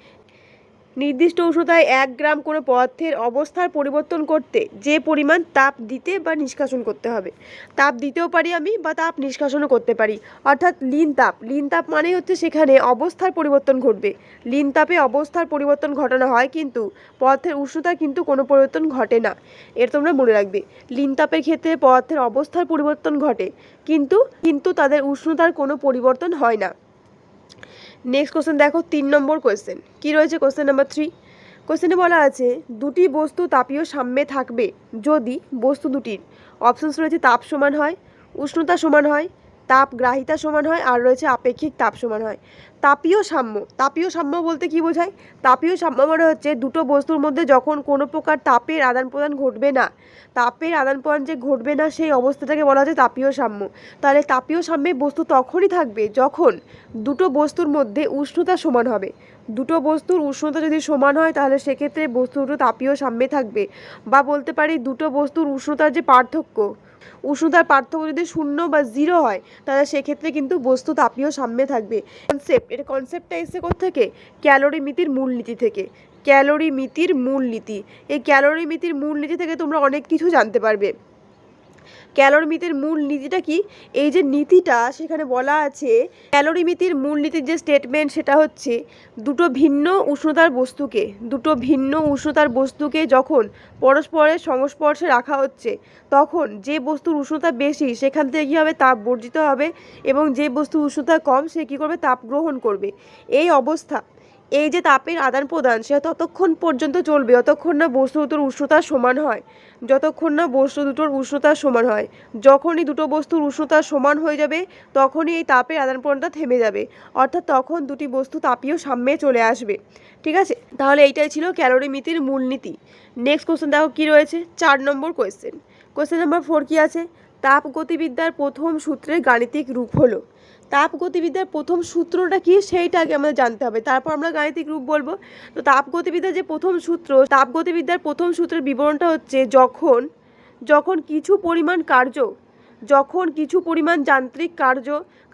নির্দিষ্ট উষ্ণতায় 1 গ্রাম কোনো পদার্থের অবস্থার পরিবর্তন করতে যে পরিমাণ তাপ দিতে বা নিষ্কাশন করতে হবে। তাপ দিতেও পারি আমি বা তাপ নিষ্কাশনও করতে পারি, অর্থাৎ লীন তাপ। লীন তাপ মানে হচ্ছে সেখানে অবস্থার পরিবর্তন ঘটবে। লীন তাপে অবস্থার পরিবর্তন ঘটানো হয়, কিন্তু পদার্থের উষ্ণতার কিন্তু কোনো পরিবর্তন ঘটে না। এর তোমরা মনে রাখবে, লীন তাপের ক্ষেত্রে পদার্থের অবস্থার পরিবর্তন ঘটে, কিন্তু তাদের উষ্ণতার কোনো পরিবর্তন হয় না। নেক্সট কোশ্চেন দেখো 3 নম্বর কোশ্চেন কী রয়েছে। Question number 3। কোশ্চেনে বলা আছে দুটি বস্তু তাপীয় সাম্যে থাকবে যদি বস্তু দুটির অপশানস রয়েছে তাপ সমান হয়, উষ্ণতা সমান হয়, তাপ গ্রাহিতা সমান হয় আর রয়েছে আপেক্ষিক তাপ সমান হয়। তাপীয় সাম্য, তাপীয় সাম্য বলতে কি বোঝায়? তাপীয় সাম্য মানে হচ্ছে দুটো বস্তুর মধ্যে যখন কোনো প্রকার তাপের আদান প্রদান ঘটবে না, তাপের আদান প্রদান যে ঘটবে না সেই অবস্থাটাকে বলা হচ্ছে তাপীয় সাম্য। তাহলে তাপীয় সাম্যে বস্তু তখনই থাকবে যখন দুটো বস্তুর মধ্যে উষ্ণতা সমান হবে। দুটো বস্তুর উষ্ণতা যদি সমান হয় তাহলে সেক্ষেত্রে বস্তু দুটো তাপীয় সাম্যে থাকবে। বা বলতে পারি দুটো বস্তুর উষ্ণতার যে পার্থক্য, উষ্ণতার পার্থক্য যদি 0 বা 0 হয় তাহলে সেক্ষেত্রে কিন্তু বস্তু তাপীয় সাম্যে থাকবে। এটা কনসেপ্টটা এসে কোত্থেকে? ক্যালোরিমিতির মূলনীতি থেকে। ক্যালোরিমিতির মূলনীতি, এই ক্যালোরিমিতির মূলনীতি থেকে তোমরা অনেক কিছু জানতে পারবে। ক্যালোরিমিতির মূল নীতিটা কি? এই যে নীতিটা সেখানে বলা আছে, ক্যালোরিমিতির মূল নীতির যে স্টেটমেন্ট সেটা হচ্ছে দুটো ভিন্ন উষ্ণতার বস্তুকে যখন পরস্পরের সংস্পর্শে রাখা হচ্ছে তখন যে বস্তুর উষ্ণতা বেশি সেখান থেকে কী হবে? তাপ বর্জিত হবে, এবং যে বস্তুর উষ্ণতা কম সে কী করবে? তাপ গ্রহণ করবে। এই অবস্থা, এই যে তাপের আদান প্রদান সেটা ততক্ষণ পর্যন্ত চলবে যতক্ষণ না বস্তু দুটোর উষ্ণতা সমান হয়। যখনই দুটো বস্তুর উষ্ণতা সমান হয়ে যাবে তখনই এই তাপের আদান প্রদানটা থেমে যাবে, অর্থাৎ তখন দুটি বস্তু তাপীয় সাম্যে চলে আসবে। ঠিক আছে, তাহলে এইটাই ছিল ক্যালোরিমিতির মূলনীতি। নেক্সট কোশ্চেন দেখো কী রয়েছে 4 নম্বর কোয়েশ্চেন। কোয়েশ্চেন নাম্বার 4 কী আছে? তাপগতিবিদ্যার প্রথম সূত্রের গাণিতিক রূপ হলো। তাপগতিবিদ্যার প্রথম সূত্রটা কি সেইটা আগে আমাদের জানতে হবে, তারপর আমরা গাণিতিক রূপ বলবো। তো তাপগতিবিদ্যার যে প্রথম সূত্র, তাপগতিবিদ্যার প্রথম সূত্রের বিবরণটা হচ্ছে যখন কিছু পরিমাণ যান্ত্রিক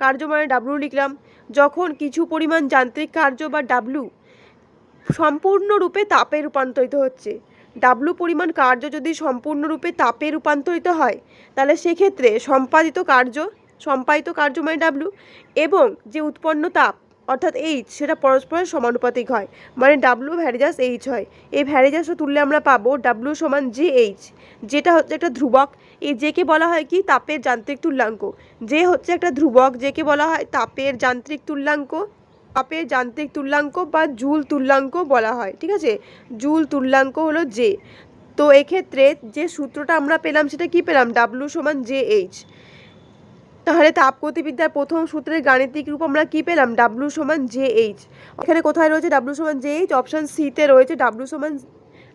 কার্য মানে ডাব্লু লিখলাম, যখন কিছু পরিমাণ যান্ত্রিক কার্য বা ডাব্লু সম্পূর্ণরূপে তাপে রূপান্তরিত হচ্ছে, ডাব্লু পরিমাণ কার্য যদি সম্পূর্ণরূপে তাপে রূপান্তরিত হয় তাহলে সেক্ষেত্রে সম্পাদিত কার্য মানে ডাব্লু এবং যে উৎপন্ন তাপ অর্থাৎ এইচ সেটা পরস্পরের সমানুপাতিক হয়, মানে ডাব্লু ভ্যারিজাস এইচ হয়। এই ভ্যারিজাসটা তুললে আমরা পাবো ডাব্লু সমান জে এইচ, যেটা হচ্ছে একটা ধ্রুবক। এই জেকে বলা হয় কি তাপের যান্ত্রিক তুল্যাঙ্ক, যে হচ্ছে একটা ধ্রুবক, যেকে বলা হয় তাপের যান্ত্রিক তুল্যাঙ্ক বা জুল তুল্যাঙ্ক বলা হয়, ঠিক আছে। জুল তুল্যাঙ্ক হলো জে। তো এক্ষেত্রে যে সূত্রটা আমরা পেলাম সেটা কি পেলাম, ডাব্লু সমান জে এইচ। তাহলে তাপগতিবিদ্যার প্রথম সূত্রের গাণিতিক রূপ আমরা কি পেলাম, ডাব্লু সমান জে এইচ। এখানে কোথায় রয়েছে ডাব্লু সমান জে এইচ, অপশান সিতে রয়েছে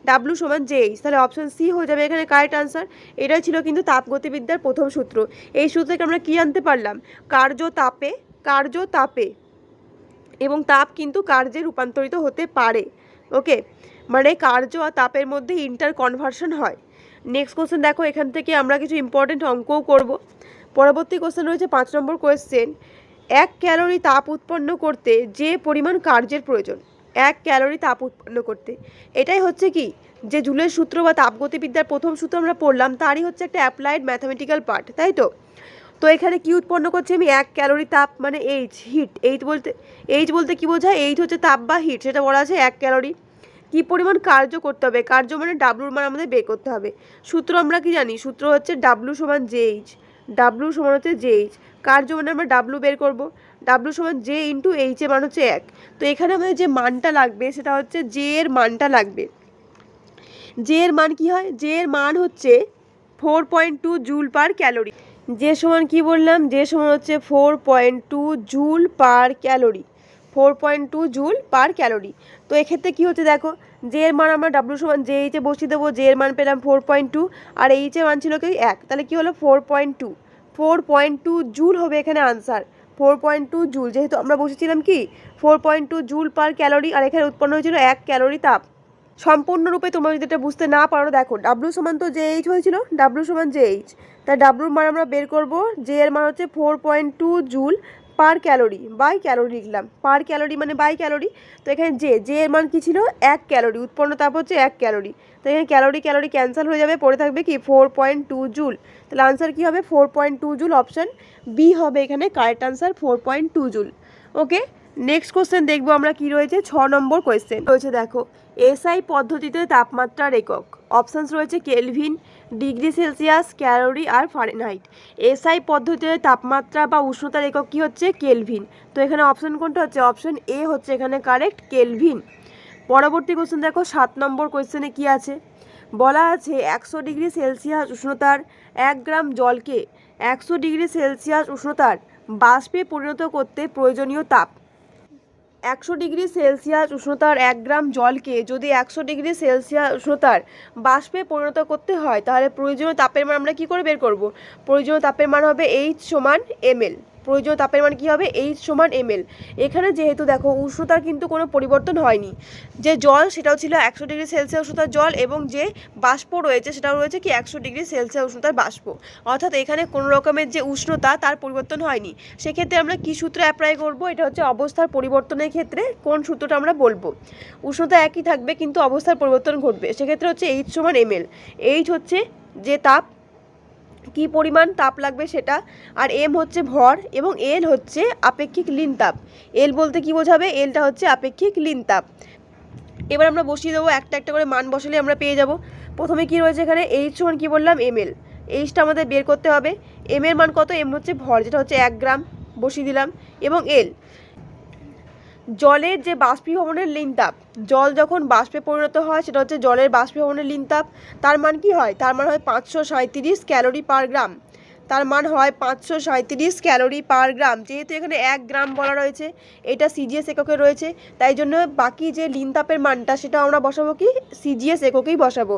ডাব্লু সমান জে এইচ। তাহলে অপশান সি হয়ে যাবে এখানে কারেক্ট আনসার। এটাই ছিল কিন্তু তাপগতিবিদ্যার প্রথম সূত্র। এই সূত্র থেকে আমরা কি আনতে পারলাম, কার্য তাপে এবং তাপ কিন্তু কার্যে রূপান্তরিত হতে পারে। ওকে, মানে কার্য আর তাপের মধ্যে ইন্টার কনভার্সন হয়। নেক্সট কোশ্চেন দেখো, এখান থেকে আমরা কিছু ইম্পর্টেন্ট অঙ্কও করব। পরবর্তী কোশ্চেন রয়েছে 5 নম্বর কোয়েশ্চেন, 1 ক্যালোরি তাপ উৎপন্ন করতে যে পরিমাণ কার্যের প্রয়োজন, 1 ক্যালোরি তাপ উৎপন্ন করতে, এটাই হচ্ছে কি যে জুলের সূত্র বা তাপগতিবিদ্যার প্রথম সূত্র আমরা পড়লাম, তারই হচ্ছে একটা অ্যাপ্লাইড ম্যাথামেটিক্যাল পার্ট, তাই তো। তো এখানে কি উৎপন্ন করছি আমি, 1 ক্যালোরি তাপ মানে এইচ, হিট। এইচ বলতে কি বোঝায়, এইচ হচ্ছে তাপ বা হিট, সেটা বলা আছে 1 ক্যালোরি। কি পরিমাণ কার্য করতে হবে, কার্য মানে ডাব্লুর মান আমাদের বের করতে হবে। সূত্র আমরা কি জানি, সূত্র হচ্ছে ডাব্লু সমান জে এইচ, কার্য মানে আমরা ডাব্লু বের করব, ডাব্লু সমান জে ইন্টু এইচ এর মান হচ্ছে 1। তো এখানে আমাদের যে মানটা লাগবে সেটা হচ্ছে জে এর মানটা লাগবে। জে এর মান কি হয়, জে এর মান হচ্ছে 4.2 জুল পার ক্যালোরি। যে সমান কি বললাম, যে সমান হচ্ছে 4.2 joule per calorie, 4.2 joule per calorie. তো এক্ষেত্রে কি হচ্ছে দেখো, জে এর মান আমরা ডাব্লু সমান জে এইচে বসিয়ে দেবো, জে এর মান পেলাম 4.2 আর এইচের মান ছিল কি 1, তাহলে কি হলো 4.2 জুল হবে এখানে আনসার। 4.2 জুল, যেহেতু আমরা বসেছিলাম কি 4.2 জুল পার ক্যালোরি, আর এখানে উৎপন্ন হয়েছিল 1 ক্যালোরি তাপ। সম্পূর্ণরূপে তোমরা যদি এটা বুঝতে না পারো, দেখো ডাব্লু সমান তো জে এইচ হয়েছিল, ডাব্লু সমান জে এইচ, তাই ডাব্লুর মান আমরা বের করব, জে এর মান হচ্ছে 4.2 joule per calorie, by calorie লিখলাম, পার ক্যালোরি মানে বাই ক্যালোরি। তো এখানে জে এর মান কি ছিল 1 ক্যালোরি, উৎপন্ন তাপ হচ্ছে 1 ক্যালোরি। তো এখানে ক্যালোরি ক্যান্সেল হয়ে যাবে, পড়ে থাকবে কি 4.2 জুল। তাহলে আনসার কি হবে 4.2 জুল, অপশান বি হবে এখানে কারেক্ট আনসার 4.2 জুল। ওকে, নেক্সট কোশ্চেন দেখবো আমরা কি রয়েছে, 6 নম্বর কোয়েশ্চেন রয়েছে। দেখো, এসআই পদ্ধতিতে তাপমাত্রার একক, অপশানস রয়েছে কেলভিন, ডিগ্রি সেলসিয়াস, ক্যালোরি আর ফারেনহাইট। এসআই পদ্ধতিতে তাপমাত্রা বা উষ্ণতার একক কি হচ্ছে, কেলভিন। তো এখানে অপশান কোনটা হচ্ছে, অপশান এ হচ্ছে এখানে কারেক্ট, কেলভিন। পরবর্তী কোশ্চেন দেখো, 7 নম্বর কোয়েশ্চেনে কি আছে, বলা আছে 100 ডিগ্রি সেলসিয়াস উষ্ণতার 1 গ্রাম জলকে 100 ডিগ্রি সেলসিয়াস উষ্ণতার বাষ্পে পরিণত করতে প্রয়োজনীয় তাপ। 100 ডিগ্রি সেলসিয়াস উষ্ণতার 1 গ্রাম জলকে যদি 100 ডিগ্রি সেলসিয়াস উষ্ণতার বাষ্পে পরিণত করতে হয় তাহলে প্রয়োজনীয় তাপের মান আমরা কি করে বের করব, প্রয়োজনীয় তাপের মান হবে এইচ সমান ml। প্রয়োজনীয় তাপের মান কি হবে, এইচ সমান ml। এখানে যেহেতু দেখো উষ্ণতার কিন্তু কোনো পরিবর্তন হয়নি, যে জল সেটাও ছিল 100 ডিগ্রি সেলসিয়াস উষ্ণতার জল এবং যে বাষ্প রয়েছে সেটাও রয়েছে কি 100 ডিগ্রি সেলসিয়াস উষ্ণতার বাষ্প, অর্থাৎ এখানে কোনো রকমের যে উষ্ণতা তার পরিবর্তন হয়নি। সেক্ষেত্রে আমরা কি সূত্র অ্যাপ্লাই করব, এটা হচ্ছে অবস্থার পরিবর্তনের ক্ষেত্রে কোন সূত্রটা আমরা বলবো, উষ্ণতা একই থাকবে কিন্তু অবস্থার পরিবর্তন ঘটবে, সেক্ষেত্রে হচ্ছে এইচ সমান ml। এইচ হচ্ছে যে তাপ, কি পরিমাণ তাপ লাগবে সেটা, আর এম হচ্ছে ভর এবং এল হচ্ছে আপেক্ষিক লিন তাপ। এল বলতে কি বোঝাবে, এলটা হচ্ছে আপেক্ষিক লিন তাপ। এবার আমরা বসিয়ে দেবো, একটা একটা করে মান বসালে আমরা পেয়ে যাব। প্রথমে কি রয়েছে এখানে, এইচ সমান কি বললাম ml, এইচটা আমাদের বের করতে হবে। এম এর মান কত, এম হচ্ছে ভর যেটা হচ্ছে 1 গ্রাম, বসিয়ে দিলাম, এবং এল জলের যে বাষ্পীভবনের লিন তাপ, জল যখন বাষ্পে পরিণত হয় সেটা হচ্ছে জলের বাষ্পীভবনের লিন তাপ, তার মান কি হয়, তার মান হয় 537 ক্যালোরি পার গ্রাম, তার মান হয় 537 ক্যালোরি পার গ্রাম। যেহেতু এখানে 1 গ্রাম বলা রয়েছে, এটা সিজিএস এককে রয়েছে, তাই জন্য বাকি যে লিন তাপের মানটা সেটা আমরা বসাবো কি সিজিএস এককেই বসাবো।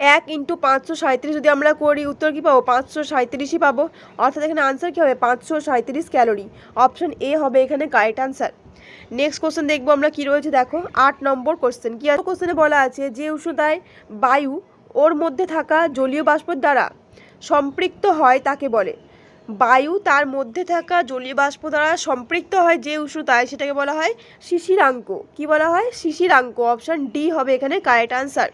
1 × 537 যদি আমরা করি উত্তর কী পাবো? 537ই পাবো। অর্থাৎ এখানে আনসার কী হবে? 537 ক্যালোরি। অপশন এ হবে এখানে কারেক্ট আনসার। নেক্সট কোশ্চেন দেখবো আমরা কী রয়েছে, দেখো 8 নম্বর কোশ্চেন। কি আছে কোশ্চেনে বলা আছে যে উষ্ণতায় বায়ু ওর মধ্যে থাকা জলীয় বাষ্পের দ্বারা সম্পৃক্ত হয় তাকে বলে। বায়ু তার মধ্যে থাকা জলীয় বাষ্প দ্বারা সম্পৃক্ত হয় যে উষ্ণতায় সেটাকে বলা হয় শিশিরাঙ্ক। কি বলা হয়? শিশিরাঙ্ক। অপশন ডি হবে এখানে কারেক্ট আনসার।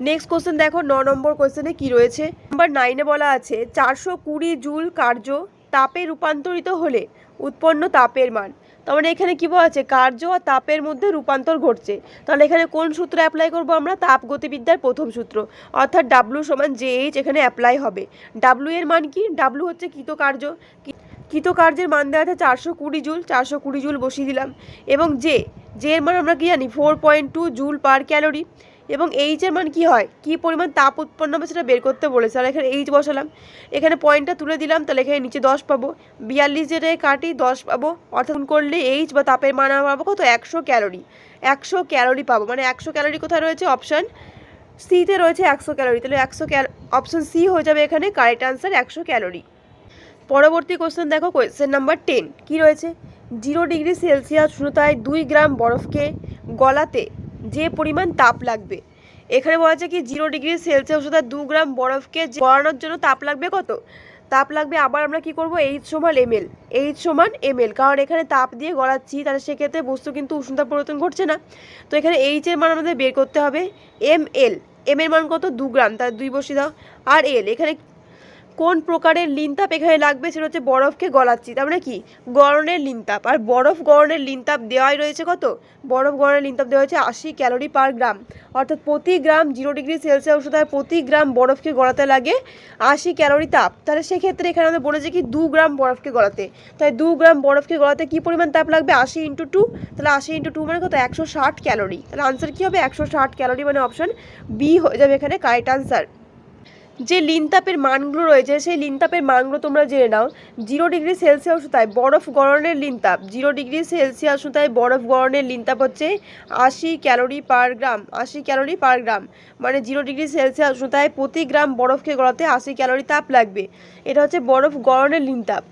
নেক্সট কোশ্চেন দেখো 9 নম্বর কোশ্চেনে কি রয়েছে। নাম্বার 9-এ বলা আছে 420 জুল কার্য তাপে রূপান্তরিত হলে উৎপন্ন তাপের মান। তার মানে এখানে কি বলা আছে? কার্য আর তাপের মধ্যে রূপান্তর ঘটছে। তাহলে এখানে কোন সূত্র অ্যাপ্লাই করব আমরা? তাপ গতিবিদ্যার প্রথম সূত্র, অর্থাৎ ডাব্লু সমান জেএইচ এখানে অ্যাপ্লাই হবে। ডাব্লু এর মান কি? ডাব্লু হচ্ছে কৃতকার্য, কৃতকার্যের মান দেওয়া আছে 420 জুল, 420 জুল বসিয়ে দিলাম। এবং জে এর মান আমরা কি জানি? 4.2 জুল পার ক্যালোরি। এবং এইচ এর মান কি হয়? কি পরিমাণ তাপ উৎপন্ন হবে সেটা বের করতে বলেছে। আর এখানে এইচ বসালাম, এখানে পয়েন্টটা তুলে দিলাম, তাহলে এখানে নিচে 10 পাবো। 42 যেটায় কাটি 10 পাবো, অর্থাৎ করলে এইচ বা তাপের মান আমরা পাবো কত? 100 ক্যালোরি। 100 ক্যালোরি পাবো। মানে 100 ক্যালোরি কোথায় রয়েছে? অপশান সিতে রয়েছে 100 ক্যালোরি। তাহলে 100 অপশান সি হয়ে যাবে এখানে কারেক্ট আনসার, 100 ক্যালোরি। পরবর্তী কোশ্চেন দেখো, কোয়েশ্চেন নাম্বার 10 কি রয়েছে? 0 ডিগ্রি সেলসিয়াস উষ্ণতায় 2 গ্রাম বরফকে গলাতে যে পরিমাণ তাপ লাগবে। এখানে বলা আছে কি 0 ডিগ্রি সেলসিয়াস উষ্ণতায় 2 গ্রাম বরফকে গলানোর জন্য তাপ লাগবে কত? তাপ লাগবে, আবার আমরা কি করব? এইচ সমান এমএল। এইচ সমান এমএল, কারণ এখানে তাপ দিয়ে গলাচ্ছি, তাহলে সেক্ষেত্রে বস্তু কিন্তু উষ্ণতা পরিবর্তন ঘটছে না। তো এখানে এইচ এর মান আমাদের বের করতে হবে। এমএল, এম এর মান কত? 2 গ্রাম, তার 2 বসিয়ে দাও। আর এল, এখানে কোন প্রকারের লিনতাপ এখানে লাগবে? সেটা হচ্ছে বরফকে গলাচ্ছি, তার মানে কি? গরনের লিনতাপ। আর বরফ গরনের লিনতাপ দেওয়াই রয়েছে কত? বরফ গরনের লিনতাপ দেওয়া হয়েছে 80 ক্যালোরি পার গ্রাম। অর্থাৎ প্রতি গ্রাম 0 ডিগ্রি সেলসিয়াস উষ্ণতায় প্রতি গ্রাম বরফকে গলাতে লাগে 80 ক্যালোরি তাপ। তাহলে সেক্ষেত্রে এখানে আমাদের বলেছে কি 2 গ্রাম বরফকে গলাতে, তাই 2 গ্রাম বরফকে গলাতে কি পরিমাণ তাপ লাগবে? 80 × 2। তাহলে 80 × 2 মানে কত? 160 ক্যালোরি। তাহলে আনসার কি হবে? 160 ক্যালোরি, মানে অপশন বি হয়ে যাবে এখানে কারেক্ট আনসার। যে লিনতাপের মানগুলো রয়েছে সেই লিনতাপের মানগুলো তোমরা জেনে নাও। 0 ডিগ্রি সেলসিয়াস উষ্ণতায় বরফ গরনের লিনতাপ, 0 ডিগ্রি সেলসিয়াস উষ্ণতায় বরফ গরনের লিনতাপ হচ্ছে 80 ক্যালোরি পার গ্রাম। 80 ক্যালোরি পার গ্রাম, মানে 0 ডিগ্রি সেলসিয়াস উষ্ণতায় প্রতি গ্রাম বরফকে গলাতে 80 ক্যালোরি তাপ লাগবে। এটা হচ্ছে বরফ গরনের লিনতাপ।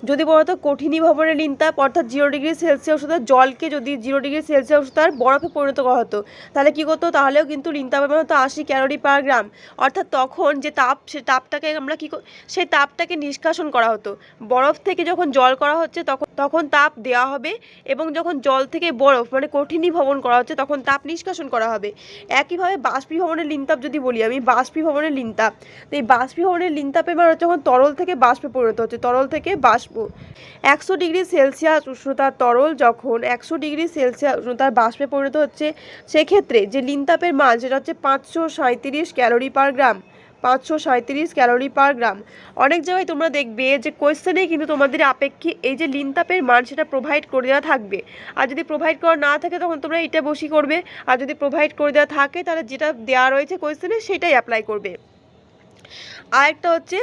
যদি বলতো কঠিনী ভবনের লিনতাপ, অর্থাৎ 0 ডিগ্রি সেলসিয়াস উষ্ণতার জলকে যদি 0 ডিগ্রি সেলসিয়াস উষ্ণতার বরফে পরিণত করা হতো, তাহলে কী করতো? তাহলেও কিন্তু লিনতাপের মান হতো 80 ক্যালোরি পার গ্রাম। অর্থাৎ তখন যে তাপ, সে তাপটাকে আমরা কী, সেই তাপটাকে নিষ্কাশন করা হতো। বরফ থেকে যখন জল করা হচ্ছে তখন তাপ দেওয়া হবে, এবং যখন জল থেকে বরফ মানে কঠিনী ভবন করা হচ্ছে তখন তাপ নিষ্কাশন করা হবে। একইভাবে বাষ্পীভবনের লিনতাপ যদি বলি আমি, বাষ্পীভবনের লিনতাপ, তো এই বাষ্পীভবনের লিনতাপের মান যখন তরল থেকে বাষ্পে পরিণত হচ্ছে, তরল থেকে বাষ্প। 100 ডিগ্রি সেলসিয়াস উষ্ণতার তরল যখন 100 ডিগ্রি সেলসিয়াস উষ্ণতার বাষ্পে পরিণত হচ্ছে, সেক্ষেত্রে যে লিনতাপের মান সেটা হচ্ছে 537 ক্যালোরি পার গ্রাম। 537 ক্যালোরি পার গ্রাম। অনেক জায়গায় তোমরা দেখবে যে কোয়েশ্চেনে কিন্তু তোমাদের আপেক্ষিক এই যে লিনতাপের মান সেটা প্রোভাইড করে দেওয়া থাকবে। আর যদি প্রোভাইড করা না থাকে তখন তোমরা এটা বসি করবে, আর যদি প্রোভাইড করে দেওয়া থাকে তাহলে যেটা দেওয়া রয়েছে কোয়েশ্চেনে সেটাই অ্যাপ্লাই করবে। আরেকটা হচ্ছে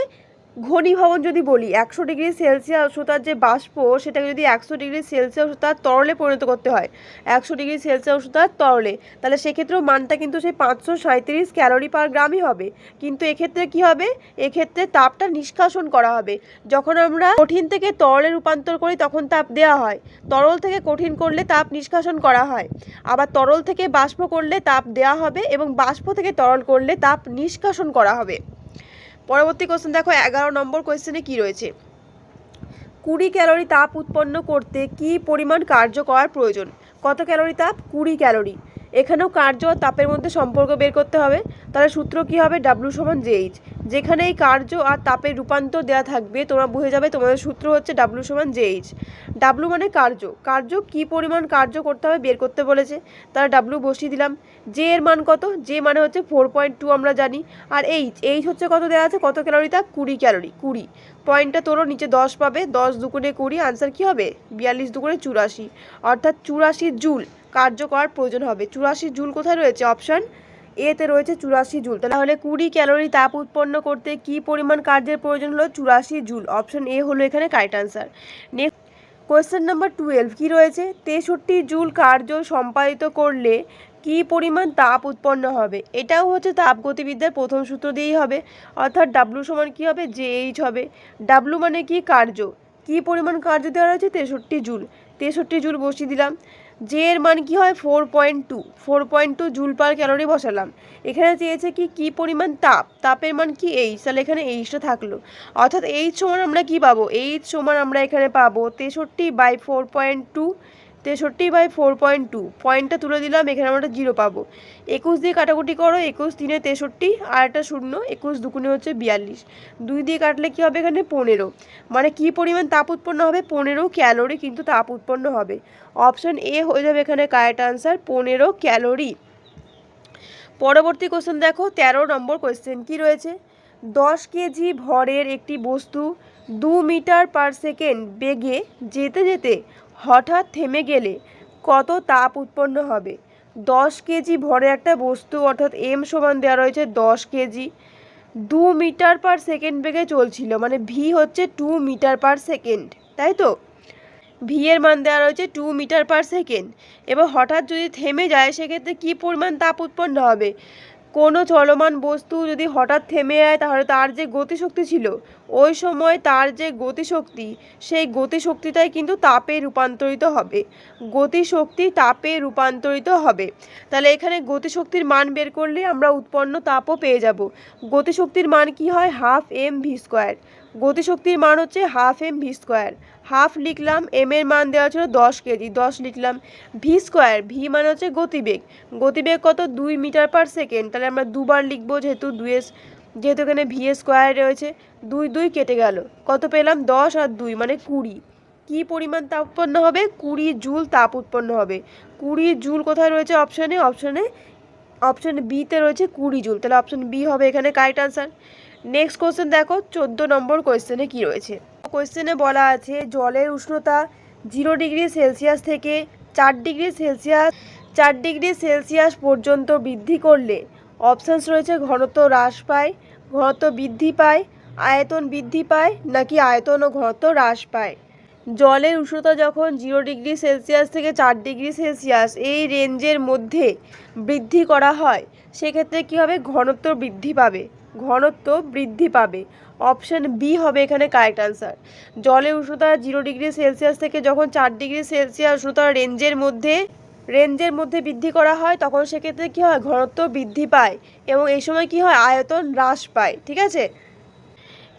ঘনীভবন যদি বলি, 100 ডিগ্রি সেলসিয়াস উষ্ণতার যে বাষ্প সেটাকে যদি 100 ডিগ্রি সেলসিয়াস উষ্ণতার তরলে পরিণত করতে হয়, 100 ডিগ্রি সেলসিয়াস উষ্ণতার তরলে, তাহলে সেক্ষেত্রেও মানটা কিন্তু সেই 537 ক্যালোরি পার গ্রামই হবে। কিন্তু এক্ষেত্রে কি হবে? এক্ষেত্রে তাপটা নিষ্কাশন করা হবে। যখন আমরা কঠিন থেকে তরলে রূপান্তর করি তখন তাপ দেওয়া হয়, তরল থেকে কঠিন করলে তাপ নিষ্কাশন করা হয়, আবার তরল থেকে বাষ্প করলে তাপ দেওয়া হবে, এবং বাষ্প থেকে তরল করলে তাপ নিষ্কাশন করা হবে। পরবর্তী কোশ্চেন দেখো 11 নম্বর কোয়েশ্চেনে কি রয়েছে? 20 ক্যালোরি তাপ উৎপন্ন করতে কি পরিমাণ কার্য করার প্রয়োজন? কত ক্যালোরি তাপ? 20 ক্যালোরি। এখানেও কার্য আর তাপের মধ্যে সম্পর্ক বের করতে হবে। তাহলে সূত্র কি হবে? ডাব্লু সমান জেএইচ। যেখানে এই কার্য আর তাপের রূপান্তর দেওয়া থাকবে তোমরা বুঝে যাবে তোমাদের সূত্র হচ্ছে ডাব্লু সমান জেএইচ। ডাব্লু মানে কার্য, কার্য কি পরিমাণ কার্য করতে হবে বের করতে বলেছে, তাহলে ডাব্লু বসিয়ে দিলাম। জে এর মান কত? জে মানে হচ্ছে 4.2 আমরা জানি। আর এইচ হচ্ছে কত দেওয়া আছে? কত ক্যালোরি তাপ? 20 ক্যালোরি। 20 পয়েন্টটা তোলো, নিচে 10 পাবে, 10 দুগুণে 20, আনসার কি হবে? 42 দুগুণে 84, অর্থাৎ 84 জুল কার্য করার প্রয়োজন হবে। 84 জুল কোথায় রয়েছে? অপশান এতে রয়েছে 84 জুল। তাহলে 20 ক্যালোরি তাপ উৎপন্ন করতে কি পরিমাণ কার্যের প্রয়োজন হলো? 84 জুল। অপশান এ হলো এখানে correct answer. Next question number 12 কি রয়েছে, 63 জুল কার্য সম্পাদিত করলে কি পরিমাণ তাপ উৎপন্ন হবে। এটাও হচ্ছে তাপগতিবিদ্যার প্রথম সূত্র দিয়েই হবে, অর্থাৎ ডাব্লু সমান কী হবে, জেএইচ হবে। ডাব্লু মানে কি, কার্য। কি পরিমাণ কার্য দেওয়া রয়েছে, 63 জুল। 63 জুল বসিয়ে দিলাম। জে এর মান কি হয়, 4.2 জুল পার ক্যালোরি বসালাম। এখানে চেয়েছে কি পরিমাণ তাপ, তাপের মান কি, এইচ, তাহলে এখানে এইচটা থাকলো। অর্থাৎ এইচ সমান আমরা কি পাবো, এইচ সমান আমরা এখানে পাবো 63/4.2। 63/4.2 পয়েন্টটা তুলে দিলাম, এখানে আমরা 0 পাবো। 21 দিয়ে কাটাকুটি করো, 21 3 63 আর একটা শূন্য, 21 দুগুণে হচ্ছে 42, 2 দিয়ে কাটলে কি হবে এখানে 15। মানে কি পরিমাণ তাপ উৎপন্ন হবে, 15 ক্যালোরি কিন্তু তাপ উৎপন্ন হবে। অপশন এ হয়ে যাবে এখানে কারেক্ট আনসার, 15 ক্যালোরি। পরবর্তী কোশ্চেন দেখো, 13 নম্বর কোশ্চেন কি রয়েছে, 10 কেজি ভরের একটি বস্তু 2 মিটার পার সেকেন্ড বেগে যেতে যেতে হঠাৎ থেমে গেলে কত তাপ উৎপন্ন হবে। 10 কেজি ভরের একটা বস্তু, অর্থাৎ এম সমান দেওয়া রয়েছে 10 কেজি, 2 মিটার পার সেকেন্ড বেগে চলছিল, মানে ভি হচ্ছে 2 মিটার পার সেকেন্ড, তাই তো। ভি এর মান দেওয়া রয়েছে 2 মিটার পার সেকেন্ড। এবার হঠাৎ যদি থেমে যায় সেক্ষেত্রে কী পরিমাণ তাপ উৎপন্ন হবে। কোনো চলমান বস্তু যদি হঠাৎ থেমে যায় তাহলে তার যে গতিশক্তি ছিল, ওই সময় তার যে গতিশক্তি, সেই গতিশক্তিটাই কিন্তু তাপে রূপান্তরিত হবে। গতিশক্তি তাপে রূপান্তরিত হবে। তাহলে এখানে গতিশক্তির মান বের করলে আমরা উৎপন্ন তাপও পেয়ে যাব। গতিশক্তির মান কি হয়, হাফ এম ভি স্কোয়ার। গতিশক্তির মান হচ্ছে half M V square. Half লিখলাম, এম এর মান দেওয়া ছিল 10 কেজি, 10 লিখলাম। ভি স্কোয়ার, ভি মানে হচ্ছে গতিবেগ। গতিবেগ কত, 2 মিটার পার সেকেন্ড, তাহলে আমরা দুবার লিখবো যেহেতু যেহেতু এখানে ভি স্কোয়ার রয়েছে। 2 2 কেটে গেল, কত পেলাম, 10 আর 2 মানে 20। কি পরিমাণ তাপ উৎপন্ন হবে, 20 জুল তাপ উৎপন্ন হবে। 20 জুল কোথায় রয়েছে, অপশন বিতে রয়েছে 20 জুল, তাহলে অপশন বি হবে এখানে কারেক্ট আনসার। নেক্সট কোশ্চেন দেখো, 14 নম্বর কোশ্চেনে কি রয়েছে। কোশ্চেনে বলা আছে জলের উষ্ণতা 0 ডিগ্রি সেলসিয়াস থেকে 4 ডিগ্রি সেলসিয়াস পর্যন্ত বৃদ্ধি করলে অপশানস রয়েছে ঘনত্ব হ্রাস পায়, ঘনত্ব বৃদ্ধি পায়, আয়তন বৃদ্ধি পায়, নাকি আয়তন ও ঘনত্ব হ্রাস পায়। জলের উষ্ণতা যখন 0 ডিগ্রি সেলসিয়াস থেকে 4 ডিগ্রি সেলসিয়াস এই রেঞ্জের মধ্যে বৃদ্ধি করা হয় সেক্ষেত্রে কী হবে, ঘনত্ব বৃদ্ধি পাবে। অপশান বি হবে এখানে কারেক্ট আনসার। জলের উষ্ণতা 0 ডিগ্রি সেলসিয়াস থেকে যখন 4 ডিগ্রি সেলসিয়াস উষ্ণতার রেঞ্জের মধ্যে বৃদ্ধি করা হয় তখন সেক্ষেত্রে কী হয়, ঘনত্ব বৃদ্ধি পায় এবং এই সময় কী হয়, আয়তন হ্রাস পায়। ঠিক আছে,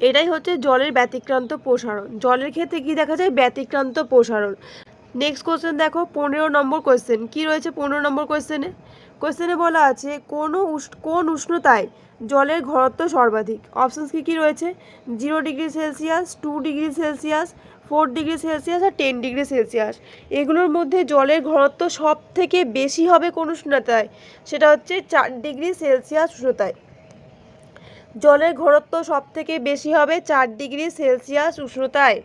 এটাই হচ্ছে জলের ব্যতিক্রান্ত প্রসারণ। জলের ক্ষেত্রে কি দেখা যায়, ব্যতিক্রান্ত প্রসারণ। নেক্সট কোশ্চেন দেখো, 15 নম্বর কোশ্চেন কি রয়েছে। 15 নম্বর কোশ্চেনে বলা আছে কোন উষ্ণতায় জলের ঘনত্ব সর্বাধিক। অপশানস কি রয়েছে, 0 degree Celsius, 2 degree Celsius, 4 degree Celsius আর 10 ডিগ্রি সেলসিয়াস। এগুলোর মধ্যে জলের ঘনত্ব সব থেকে বেশি হবে কোন উষ্ণতায়, সেটা হচ্ছে 4 ডিগ্রি সেলসিয়াস উষ্ণতায়। জলের ঘনত্ব সব থেকে বেশি হবে 4 ডিগ্রি সেলসিয়াস উষ্ণতায়।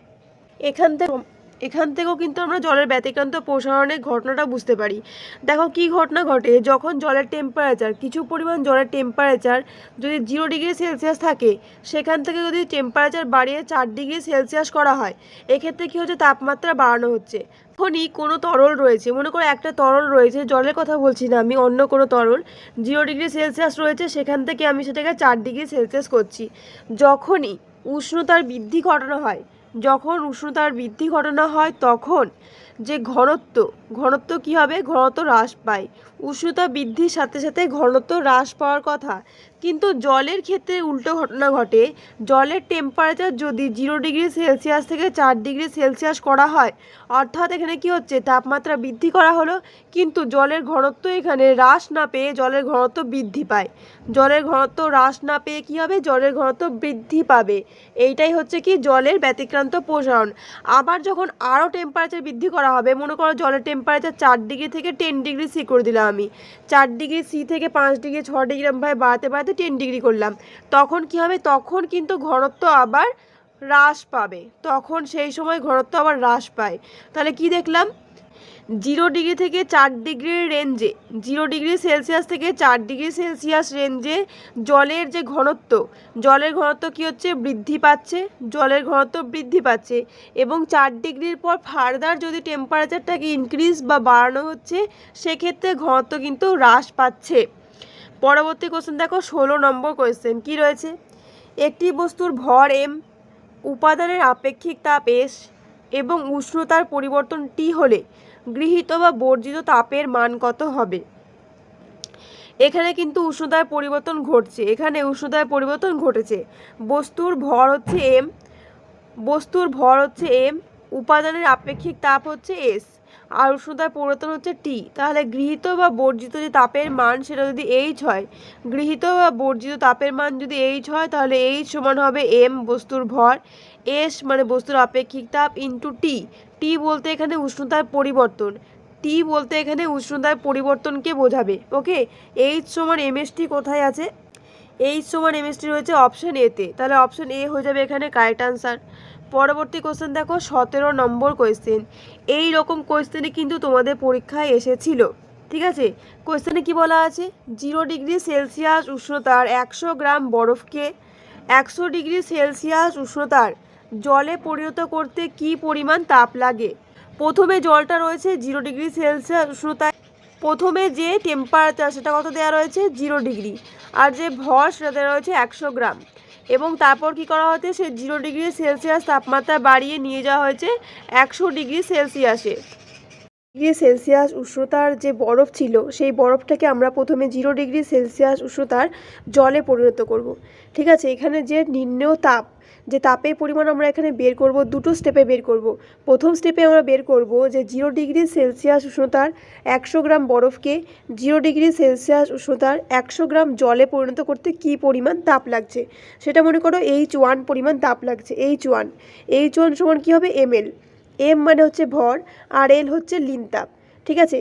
এখান থেকেও কিন্তু আমরা জলের ব্যতিক্রান্ত প্রসারণের ঘটনাটা বুঝতে পারি। দেখো কি ঘটনা ঘটে, যখন জলের টেম্পারেচার, কিছু পরিমাণ জলের টেম্পারেচার যদি 0 ডিগ্রি সেলসিয়াস থাকে সেখান থেকে যদি টেম্পারেচার বাড়িয়ে 4 ডিগ্রি সেলসিয়াস করা হয়, এক্ষেত্রে কী হচ্ছে, তাপমাত্রা বাড়ানো হচ্ছে। যখনই কোনো তরল রয়েছে, মনে করো একটা তরল রয়েছে, জলের কথা বলছি না আমি, অন্য কোনো তরল 0 ডিগ্রি সেলসিয়াস রয়েছে, সেখান থেকে আমি সেটাকে 4 ডিগ্রি সেলসিয়াস করছি। যখনই উষ্ণতার বৃদ্ধি ঘটানো হয় তখন যে ঘনত্ব কী হবে, ঘনত্ব হ্রাস পায়। উষ্ণতা বৃদ্ধির সাথে সাথে ঘনত্ব হ্রাস পাওয়ার কথা, কিন্তু জলের ক্ষেত্রে উল্টো ঘটনা ঘটে। জলের টেম্পারেচার যদি 0 ডিগ্রি সেলসিয়াস থেকে 4 ডিগ্রি সেলসিয়াস করা হয়, অর্থাৎ এখানে কি হচ্ছে, তাপমাত্রা বৃদ্ধি করা হলো কিন্তু জলের ঘনত্ব এখানে হ্রাস না পেয়ে জলের ঘনত্ব বৃদ্ধি পায়। জলের ঘনত্ব হ্রাস না পেয়ে কী হবে, জলের ঘনত্ব বৃদ্ধি পাবে। এইটাই হচ্ছে কি জলের ব্যতিক্রান্ত প্রসারণ। আবার যখন আরও টেম্পারেচার বৃদ্ধি করা হবে, মনে করো জলের টেম্পারেচার 4 ডিগ্রি থেকে 10 ডিগ্রি সি করে দিলাম আমি, 4 ডিগ্রি সি থেকে 5 ডিগ্রি 6 ডিগ্রি ভাবে বাড়াতে 10 ডিগ্রি করলাম, তখন কি হবে, তখন কিন্তু ঘনত্ব আবার হ্রাস পাবে। তখন সেই সময় ঘনত্ব আবার হ্রাস পায়। তাহলে কি দেখলাম, 0 ডিগ্রি থেকে 4 ডিগ্রির রেঞ্জে, 0 ডিগ্রি সেলসিয়াস থেকে 4 ডিগ্রি সেলসিয়াস রেঞ্জে জলের যে ঘনত্ব, জলের ঘনত্ব কী হচ্ছে, বৃদ্ধি পাচ্ছে, জলের ঘনত্ব বৃদ্ধি পাচ্ছে। এবং 4 ডিগ্রির পর ফার্দার যদি টেম্পারেচারটাকে ইনক্রিজ বা বাড়ানো হচ্ছে, সেক্ষেত্রে ঘনত্ব কিন্তু হ্রাস পাচ্ছে। পরবর্তী কোশ্চেন দেখো, 16 নম্বর কোশ্চেন কী রয়েছে, একটি বস্তুর ভর m, উপাদানের আপেক্ষিক তাপ s এবং উষ্ণতার পরিবর্তন T হলে গৃহীত বা বর্জিত তাপের মান কত হবে। এখানে কিন্তু উষ্ণতার পরিবর্তন ঘটছে, এখানে উষ্ণতার পরিবর্তন ঘটেছে। বস্তুর ভর হচ্ছে m, বস্তুর ভর হচ্ছে m, উপাদানের আপেক্ষিক তাপ হচ্ছে s, আর উষ্ণতার পরিবর্তন হচ্ছে T। তাহলে গৃহীত বা বর্জিত যে তাপের মান সেটা যদি h হয়, গৃহীত বা বর্জিত তাপের মান যদি h হয়, তাহলে h সমান হবে m বস্তুর ভর, s মানে বস্তুর আপেক্ষিক তাপ ইন্টু T। T বলতে এখানে উষ্ণতার পরিবর্তন, T বলতে এখানে উষ্ণতার পরিবর্তনকে বোঝাবে। ওকে, h সমান mst কোথায় আছে, h সমান mst রয়েছে অপশান এতে, তাহলে অপশান এ হয়ে যাবে এখানে কারেক্ট আনসার। পরবর্তী কোশ্চেন দেখো, 17 নম্বর কোশ্চেন। এই রকম কোশ্চেনে কিন্তু তোমাদের পরীক্ষায় এসেছিল, ঠিক আছে। কোশ্চেনে কি বলা আছে, 0 ডিগ্রি সেলসিয়াস উষ্ণতার 100 গ্রাম বরফকে 100 ডিগ্রি সেলসিয়াস উষ্ণতার জলে পরিণত করতে কি পরিমাণ তাপ লাগে। প্রথমে জলটা রয়েছে 0 ডিগ্রি সেলসিয়াস উষ্ণতায়, প্রথমে যে টেম্পারেচার সেটা কত দেওয়া রয়েছে 0 ডিগ্রি, আর যে ভর সেটা দেওয়া রয়েছে 100 গ্রাম। এবং তারপর কি করা হয়েছে, সে 0 ডিগ্রি সেলসিয়াস তাপমাত্রা বাড়িয়ে নিয়ে যাওয়া হয়েছে 100 ডিগ্রি সেলসিয়াসে। ডিগ্রি সেলসিয়াস উষ্ণতার যে বরফ ছিল, সেই বরফটাকে আমরা প্রথমে 0 ডিগ্রি সেলসিয়াস উষ্ণতার জলে পরিণত করব। ঠিক আছে, এখানে যে নির্ণেয় তাপ, যে তাপের পরিমাণ আমরা এখানে বের করব, দুটো স্টেপে বের করব। প্রথম স্টেপে আমরা বের করব যে 0 ডিগ্রি সেলসিয়াস উষ্ণতার 100 গ্রাম বরফকে 0 ডিগ্রি সেলসিয়াস উষ্ণতার 100 গ্রাম জলে পরিণত করতে কি পরিমাণ তাপ লাগছে। সেটা মনে করো H1 পরিমাণ তাপ লাগছে, H1 সমান কী হবে ml, m মানে হচ্ছে ভর আর l হচ্ছে লিন তাপ। ঠিক আছে,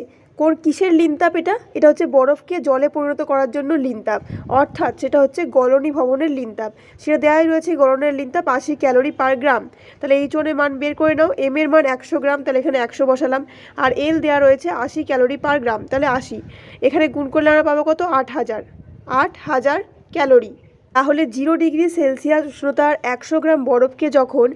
কিসের লিন তাপ, এটা হচ্ছে বরফকে জলে পরিণত করার জন্য লিন তাপ, অর্থাৎ সেটা হচ্ছে গলনীভবনের লিন তাপ। সেটা দেওয়াই রয়েছে, গলনের লিন তাপ 80 ক্যালোরি পার গ্রাম। তাহলে H1 এর মান বের করে নাও, m এর মান 100 গ্রাম, তাহলে এখানে 100 বসালাম, আর l দেওয়া রয়েছে 80 ক্যালোরি পার গ্রাম, তাহলে 80, এখানে গুণ করলে আমরা পাবো কত, 8000 ক্যালোরি। তাহলে 0 ডিগ্রি সেলসিয়াস উষ্ণতার 100 গ্রাম বরফকে যখন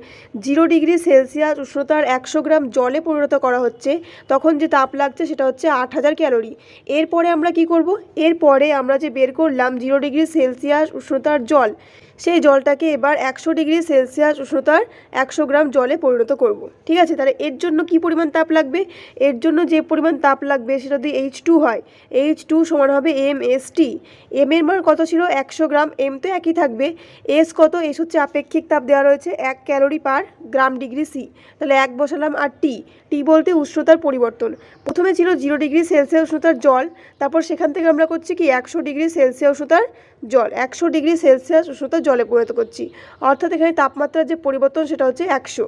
0 ডিগ্রি সেলসিয়াস উষ্ণতার 100 গ্রাম জলে পরিণত করা হচ্ছে, তখন যে তাপ লাগছে সেটা হচ্ছে 8000 ক্যালোরি। এরপরে আমরা কি করব, এরপরে আমরা যে বের করলাম 0 ডিগ্রি সেলসিয়াস উষ্ণতার জল, সেই জলটাকে এবার 100 ডিগ্রি সেলসিয়াস উষ্ণতার 100 গ্রাম জলে পরিণত করব। ঠিক আছে, তাহলে এর জন্য কি পরিমাণ তাপ লাগবে, এর জন্য যে পরিমাণ তাপ লাগবে সেটা যদি H2 হয়, H2 সমান হবে mst। m এর মান কত ছিল 100 গ্রাম, m তো একই থাকবে, s কত, s হচ্ছে আপেক্ষিক তাপ দেওয়া রয়েছে 1 calorie per gram degree C, তাহলে 1 বসালাম। আর টি বলতে উষ্ণতার পরিবর্তন, প্রথমে ছিল 0 ডিগ্রি সেলসিয়াস উষ্ণতার জল, তারপর সেখান থেকে আমরা করছি কি 100 ডিগ্রি সেলসিয়াস উষ্ণতার জল, 100 ডিগ্রি সেলসিয়াস উষ্ণতার জলে পরিণত করছি, অর্থাৎ এখানে তাপমাত্রার যে পরিবর্তন সেটা হচ্ছে 100।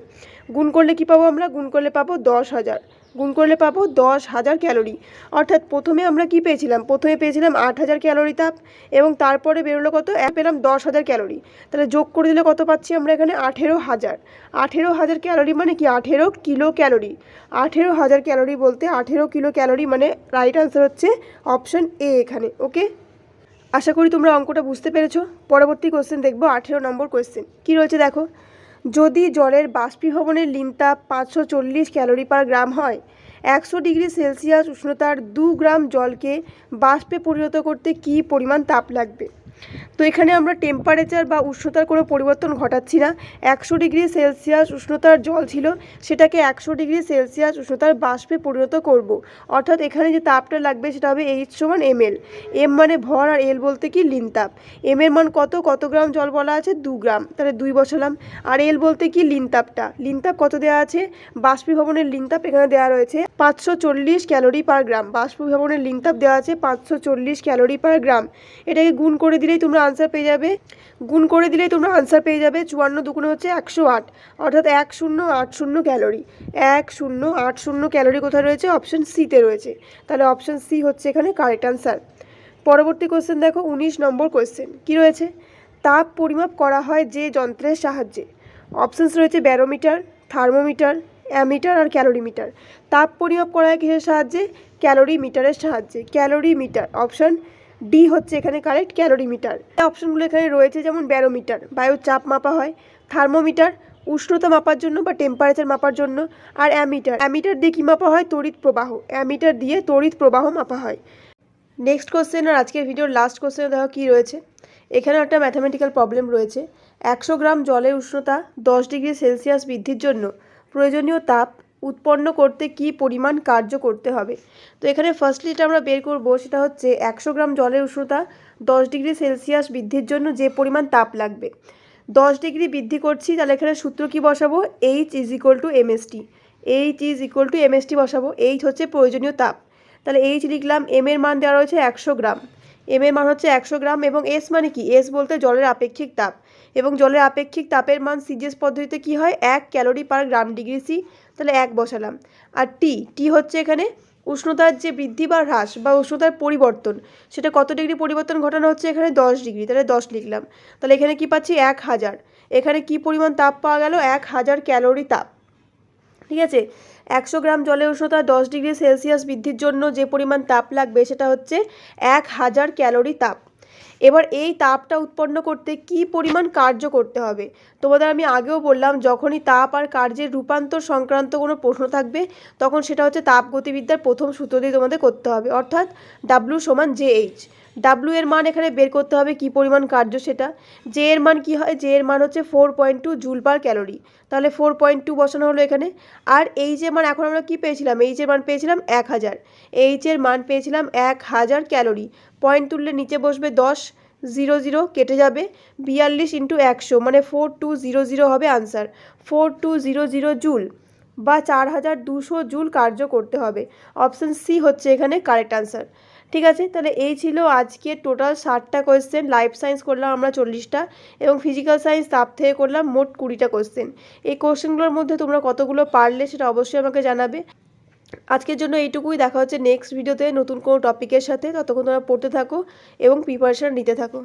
গুণ করলে কি পাবো আমরা, গুণ করলে পাবো 10,000, গুণ করলে পাবো 10,000 ক্যালোরি। অর্থাৎ প্রথমে আমরা কি পেয়েছিলাম, প্রথমে পেয়েছিলাম 8,000 ক্যালোরি তাপ, এবং তারপরে বেরোলো কত, পেলাম 10,000 ক্যালোরি। তাহলে যোগ করে দিলে কত পাচ্ছি আমরা এখানে 18,000 ক্যালোরি, মানে কি 18 কিলো ক্যালোরি। 18,000 ক্যালোরি বলতে 18 কিলো ক্যালোরি, মানে রাইট আনসার হচ্ছে অপশন এ এখানে। ওকে, আশা করি তোমরা অঙ্কটা বুঝতে পেরেছো। পরবর্তী কোশ্চেন দেখবো, 18 নম্বর কোশ্চেন কী রয়েছে দেখো, যদি জলের বাষ্পীভবনের লিন তাপ 540 ক্যালোরি পার গ্রাম হয়, 100 ডিগ্রি সেলসিয়াস উষ্ণতার 2 গ্রাম জলকে বাষ্পে পরিণত করতে কী পরিমাণ তাপ লাগবে। তো এখানে আমরা টেম্পারেচার বা উষ্ণতার কোনো পরিবর্তন ঘটাচ্ছি না, 100 ডিগ্রি সেলসিয়াস উষ্ণতার জল ছিল, সেটাকে 100 ডিগ্রি সেলসিয়াস উষ্ণতার বাষ্পে পরিণত করব। অর্থাৎ এখানে যে তাপটা লাগবে সেটা হবে H সমান ml, m মানে ভর আর l বলতে কি লিন তাপ। m এর মান কত গ্রাম জল বলা আছে 2 গ্রাম, তাহলে 2 বসালাম। আর l বলতে কি লিন তাপ কত দেওয়া আছে, বাষ্পীভবনের লিন তাপ এখানে দেওয়া রয়েছে 540 ক্যালোরি পার গ্রাম, বাষ্পীভবনের লিন তাপ দেওয়া আছে 540 ক্যালোরি পার গ্রাম। এটাকে গুণ করে দিলেই তোমরা আনসার পেয়ে যাবে, 54 দুগুণে হচ্ছে 108, অর্থাৎ 1080 ক্যালোরি। 1080 ক্যালোরি কোথায় রয়েছে, অপশন সিতে রয়েছে, তাহলে অপশন সি হচ্ছে এখানে কারেক্ট আনসার। পরবর্তী কোশ্চেন দেখো, 19 নম্বর কোশ্চেন কী রয়েছে, তাপ পরিমাপ করা হয় যে যন্ত্রের সাহায্যে। অপশানস রয়েছে ব্যারোমিটার, থার্মোমিটার, অ্যামিটার আর ক্যালোরিমিটার। তাপ পরিমাপ করা হয় কিসের সাহায্যে? ক্যালোরিমিটারের সাহায্যে। ক্যালোরিমিটার, অপশন ডি হচ্ছে এখানে কারেক্ট, ক্যালোরিমিটার। অপশনগুলো এখানে রয়েছে, যেমন ব্যারোমিটার বায়ুর চাপ মাপা হয়, থার্মোমিটার উষ্ণতা মাপার জন্য বা টেম্পারেচার মাপার জন্য, আর অ্যামিটার, অ্যামিটার দিয়ে কী মাপা হয়? তড়িৎ প্রবাহ, অ্যামিটার দিয়ে তড়িৎ প্রবাহ মাপা হয়। নেক্সট কোশ্চেন, আর আজকের ভিডিওর লাস্ট কোশ্চেনে দেখো কী রয়েছে। এখানে একটা ম্যাথামেটিক্যাল প্রবলেম রয়েছে। 100 গ্রাম জলের উষ্ণতা 10 ডিগ্রি সেলসিয়াস বৃদ্ধির জন্য প্রয়োজনীয় তাপ উৎপন্ন করতে কী পরিমাণ কার্য করতে হবে। তো এখানে ফার্স্টলি যেটা আমরা বের করব সেটা হচ্ছে 100 গ্রাম জলের উষ্ণতা 10 ডিগ্রি সেলসিয়াস বৃদ্ধির জন্য যে পরিমাণ তাপ লাগবে। 10 ডিগ্রি বৃদ্ধি করছি, তাহলে এখানে সূত্র কি বসাবো? H is equal to MST. H is equal to MST বসাবো। H হচ্ছে প্রয়োজনীয় তাপ, তাহলে H লিখলাম। এম এর মান দেওয়া রয়েছে 100 গ্রাম, এম এর মান হচ্ছে 100 গ্রাম, এবং এস মানে কি? এস বলতে জলের আপেক্ষিক তাপ, এবং জলের আপেক্ষিক তাপের মান সিজিএস পদ্ধতিতে কি হয়? 1 calorie per gram degree C, তাহলে 1 বসালাম। আর টি হচ্ছে এখানে উষ্ণতার যে বৃদ্ধি বা হ্রাস বা উষ্ণতার পরিবর্তন, সেটা কত ডিগ্রি পরিবর্তন ঘটানো হচ্ছে? এখানে 10 ডিগ্রি, তাহলে 10 লিখলাম। তাহলে এখানে কি পাচ্ছি? 1000। এখানে কি পরিমাণ তাপ পাওয়া গেল? 1000 ক্যালোরি তাপ। ঠিক আছে, 100 গ্রাম জলের উষ্ণতা 10 ডিগ্রি সেলসিয়াস বৃদ্ধির জন্য যে পরিমাণ তাপ লাগবে সেটা হচ্ছে 1000 ক্যালোরি তাপ। এবার এই তাপটা উৎপন্ন করতে কি পরিমাণ কার্য করতে হবে? তোমাদের আমি আগেও বললাম, যখনই তাপ আর কার্যের রূপান্তর সংক্রান্ত কোনো প্রশ্ন থাকবে তখন সেটা হচ্ছে তাপগতিবিদ্যার প্রথম সূত্র দিয়ে তোমাদের করতে হবে, অর্থাৎ ডাব্লিউ সমান জে এইচ। ডাব্লিউ এর মান এখানে বের করতে হবে কি পরিমাণ কার্য সেটা। জে এর মান কি হয়? জে এর মান হচ্ছে 4.2 জুল পার ক্যালোরি, তাহলে 4.2 বসানো হলো এখানে। আর এইচ এর মান এখন আমরা কি পেয়েছিলাম? এইচ এর মান পেয়েছিলাম 1000, এইচ এর মান পেয়েছিলাম 1000 ক্যালোরি। পয়েন্ট তুললে নিচে বসবে 10, 00 কেটে যাবে, 42 ইন্টু 100 মানে 4200 হবে আনসার। 4200 জুল বা 4200 জুল কার্য করতে হবে। অপশান সি হচ্ছে এখানে কারেক্ট আনসার। ঠিক আছে, তাহলে এই ছিল আজকে টোটাল 60টা কোয়েশ্চেন। লাইফ সায়েন্স করলাম আমরা 40টা, এবং ফিজিক্যাল সায়েন্স তাপ থেকে করলাম মোট 20টা কোয়েশ্চেন। এই কোয়েশ্চেনগুলোর মধ্যে তোমরা কতগুলো পারলে সেটা অবশ্যই আমাকে জানাবে। আজকের জন্য এইটুকুই, দেখা হচ্ছে নেক্সট ভিডিওতে নতুন কোনো টপিকের সাথে। ততক্ষণ তোমরা পড়তে থাকো এবং প্রিপারেশন নিতে থাকো।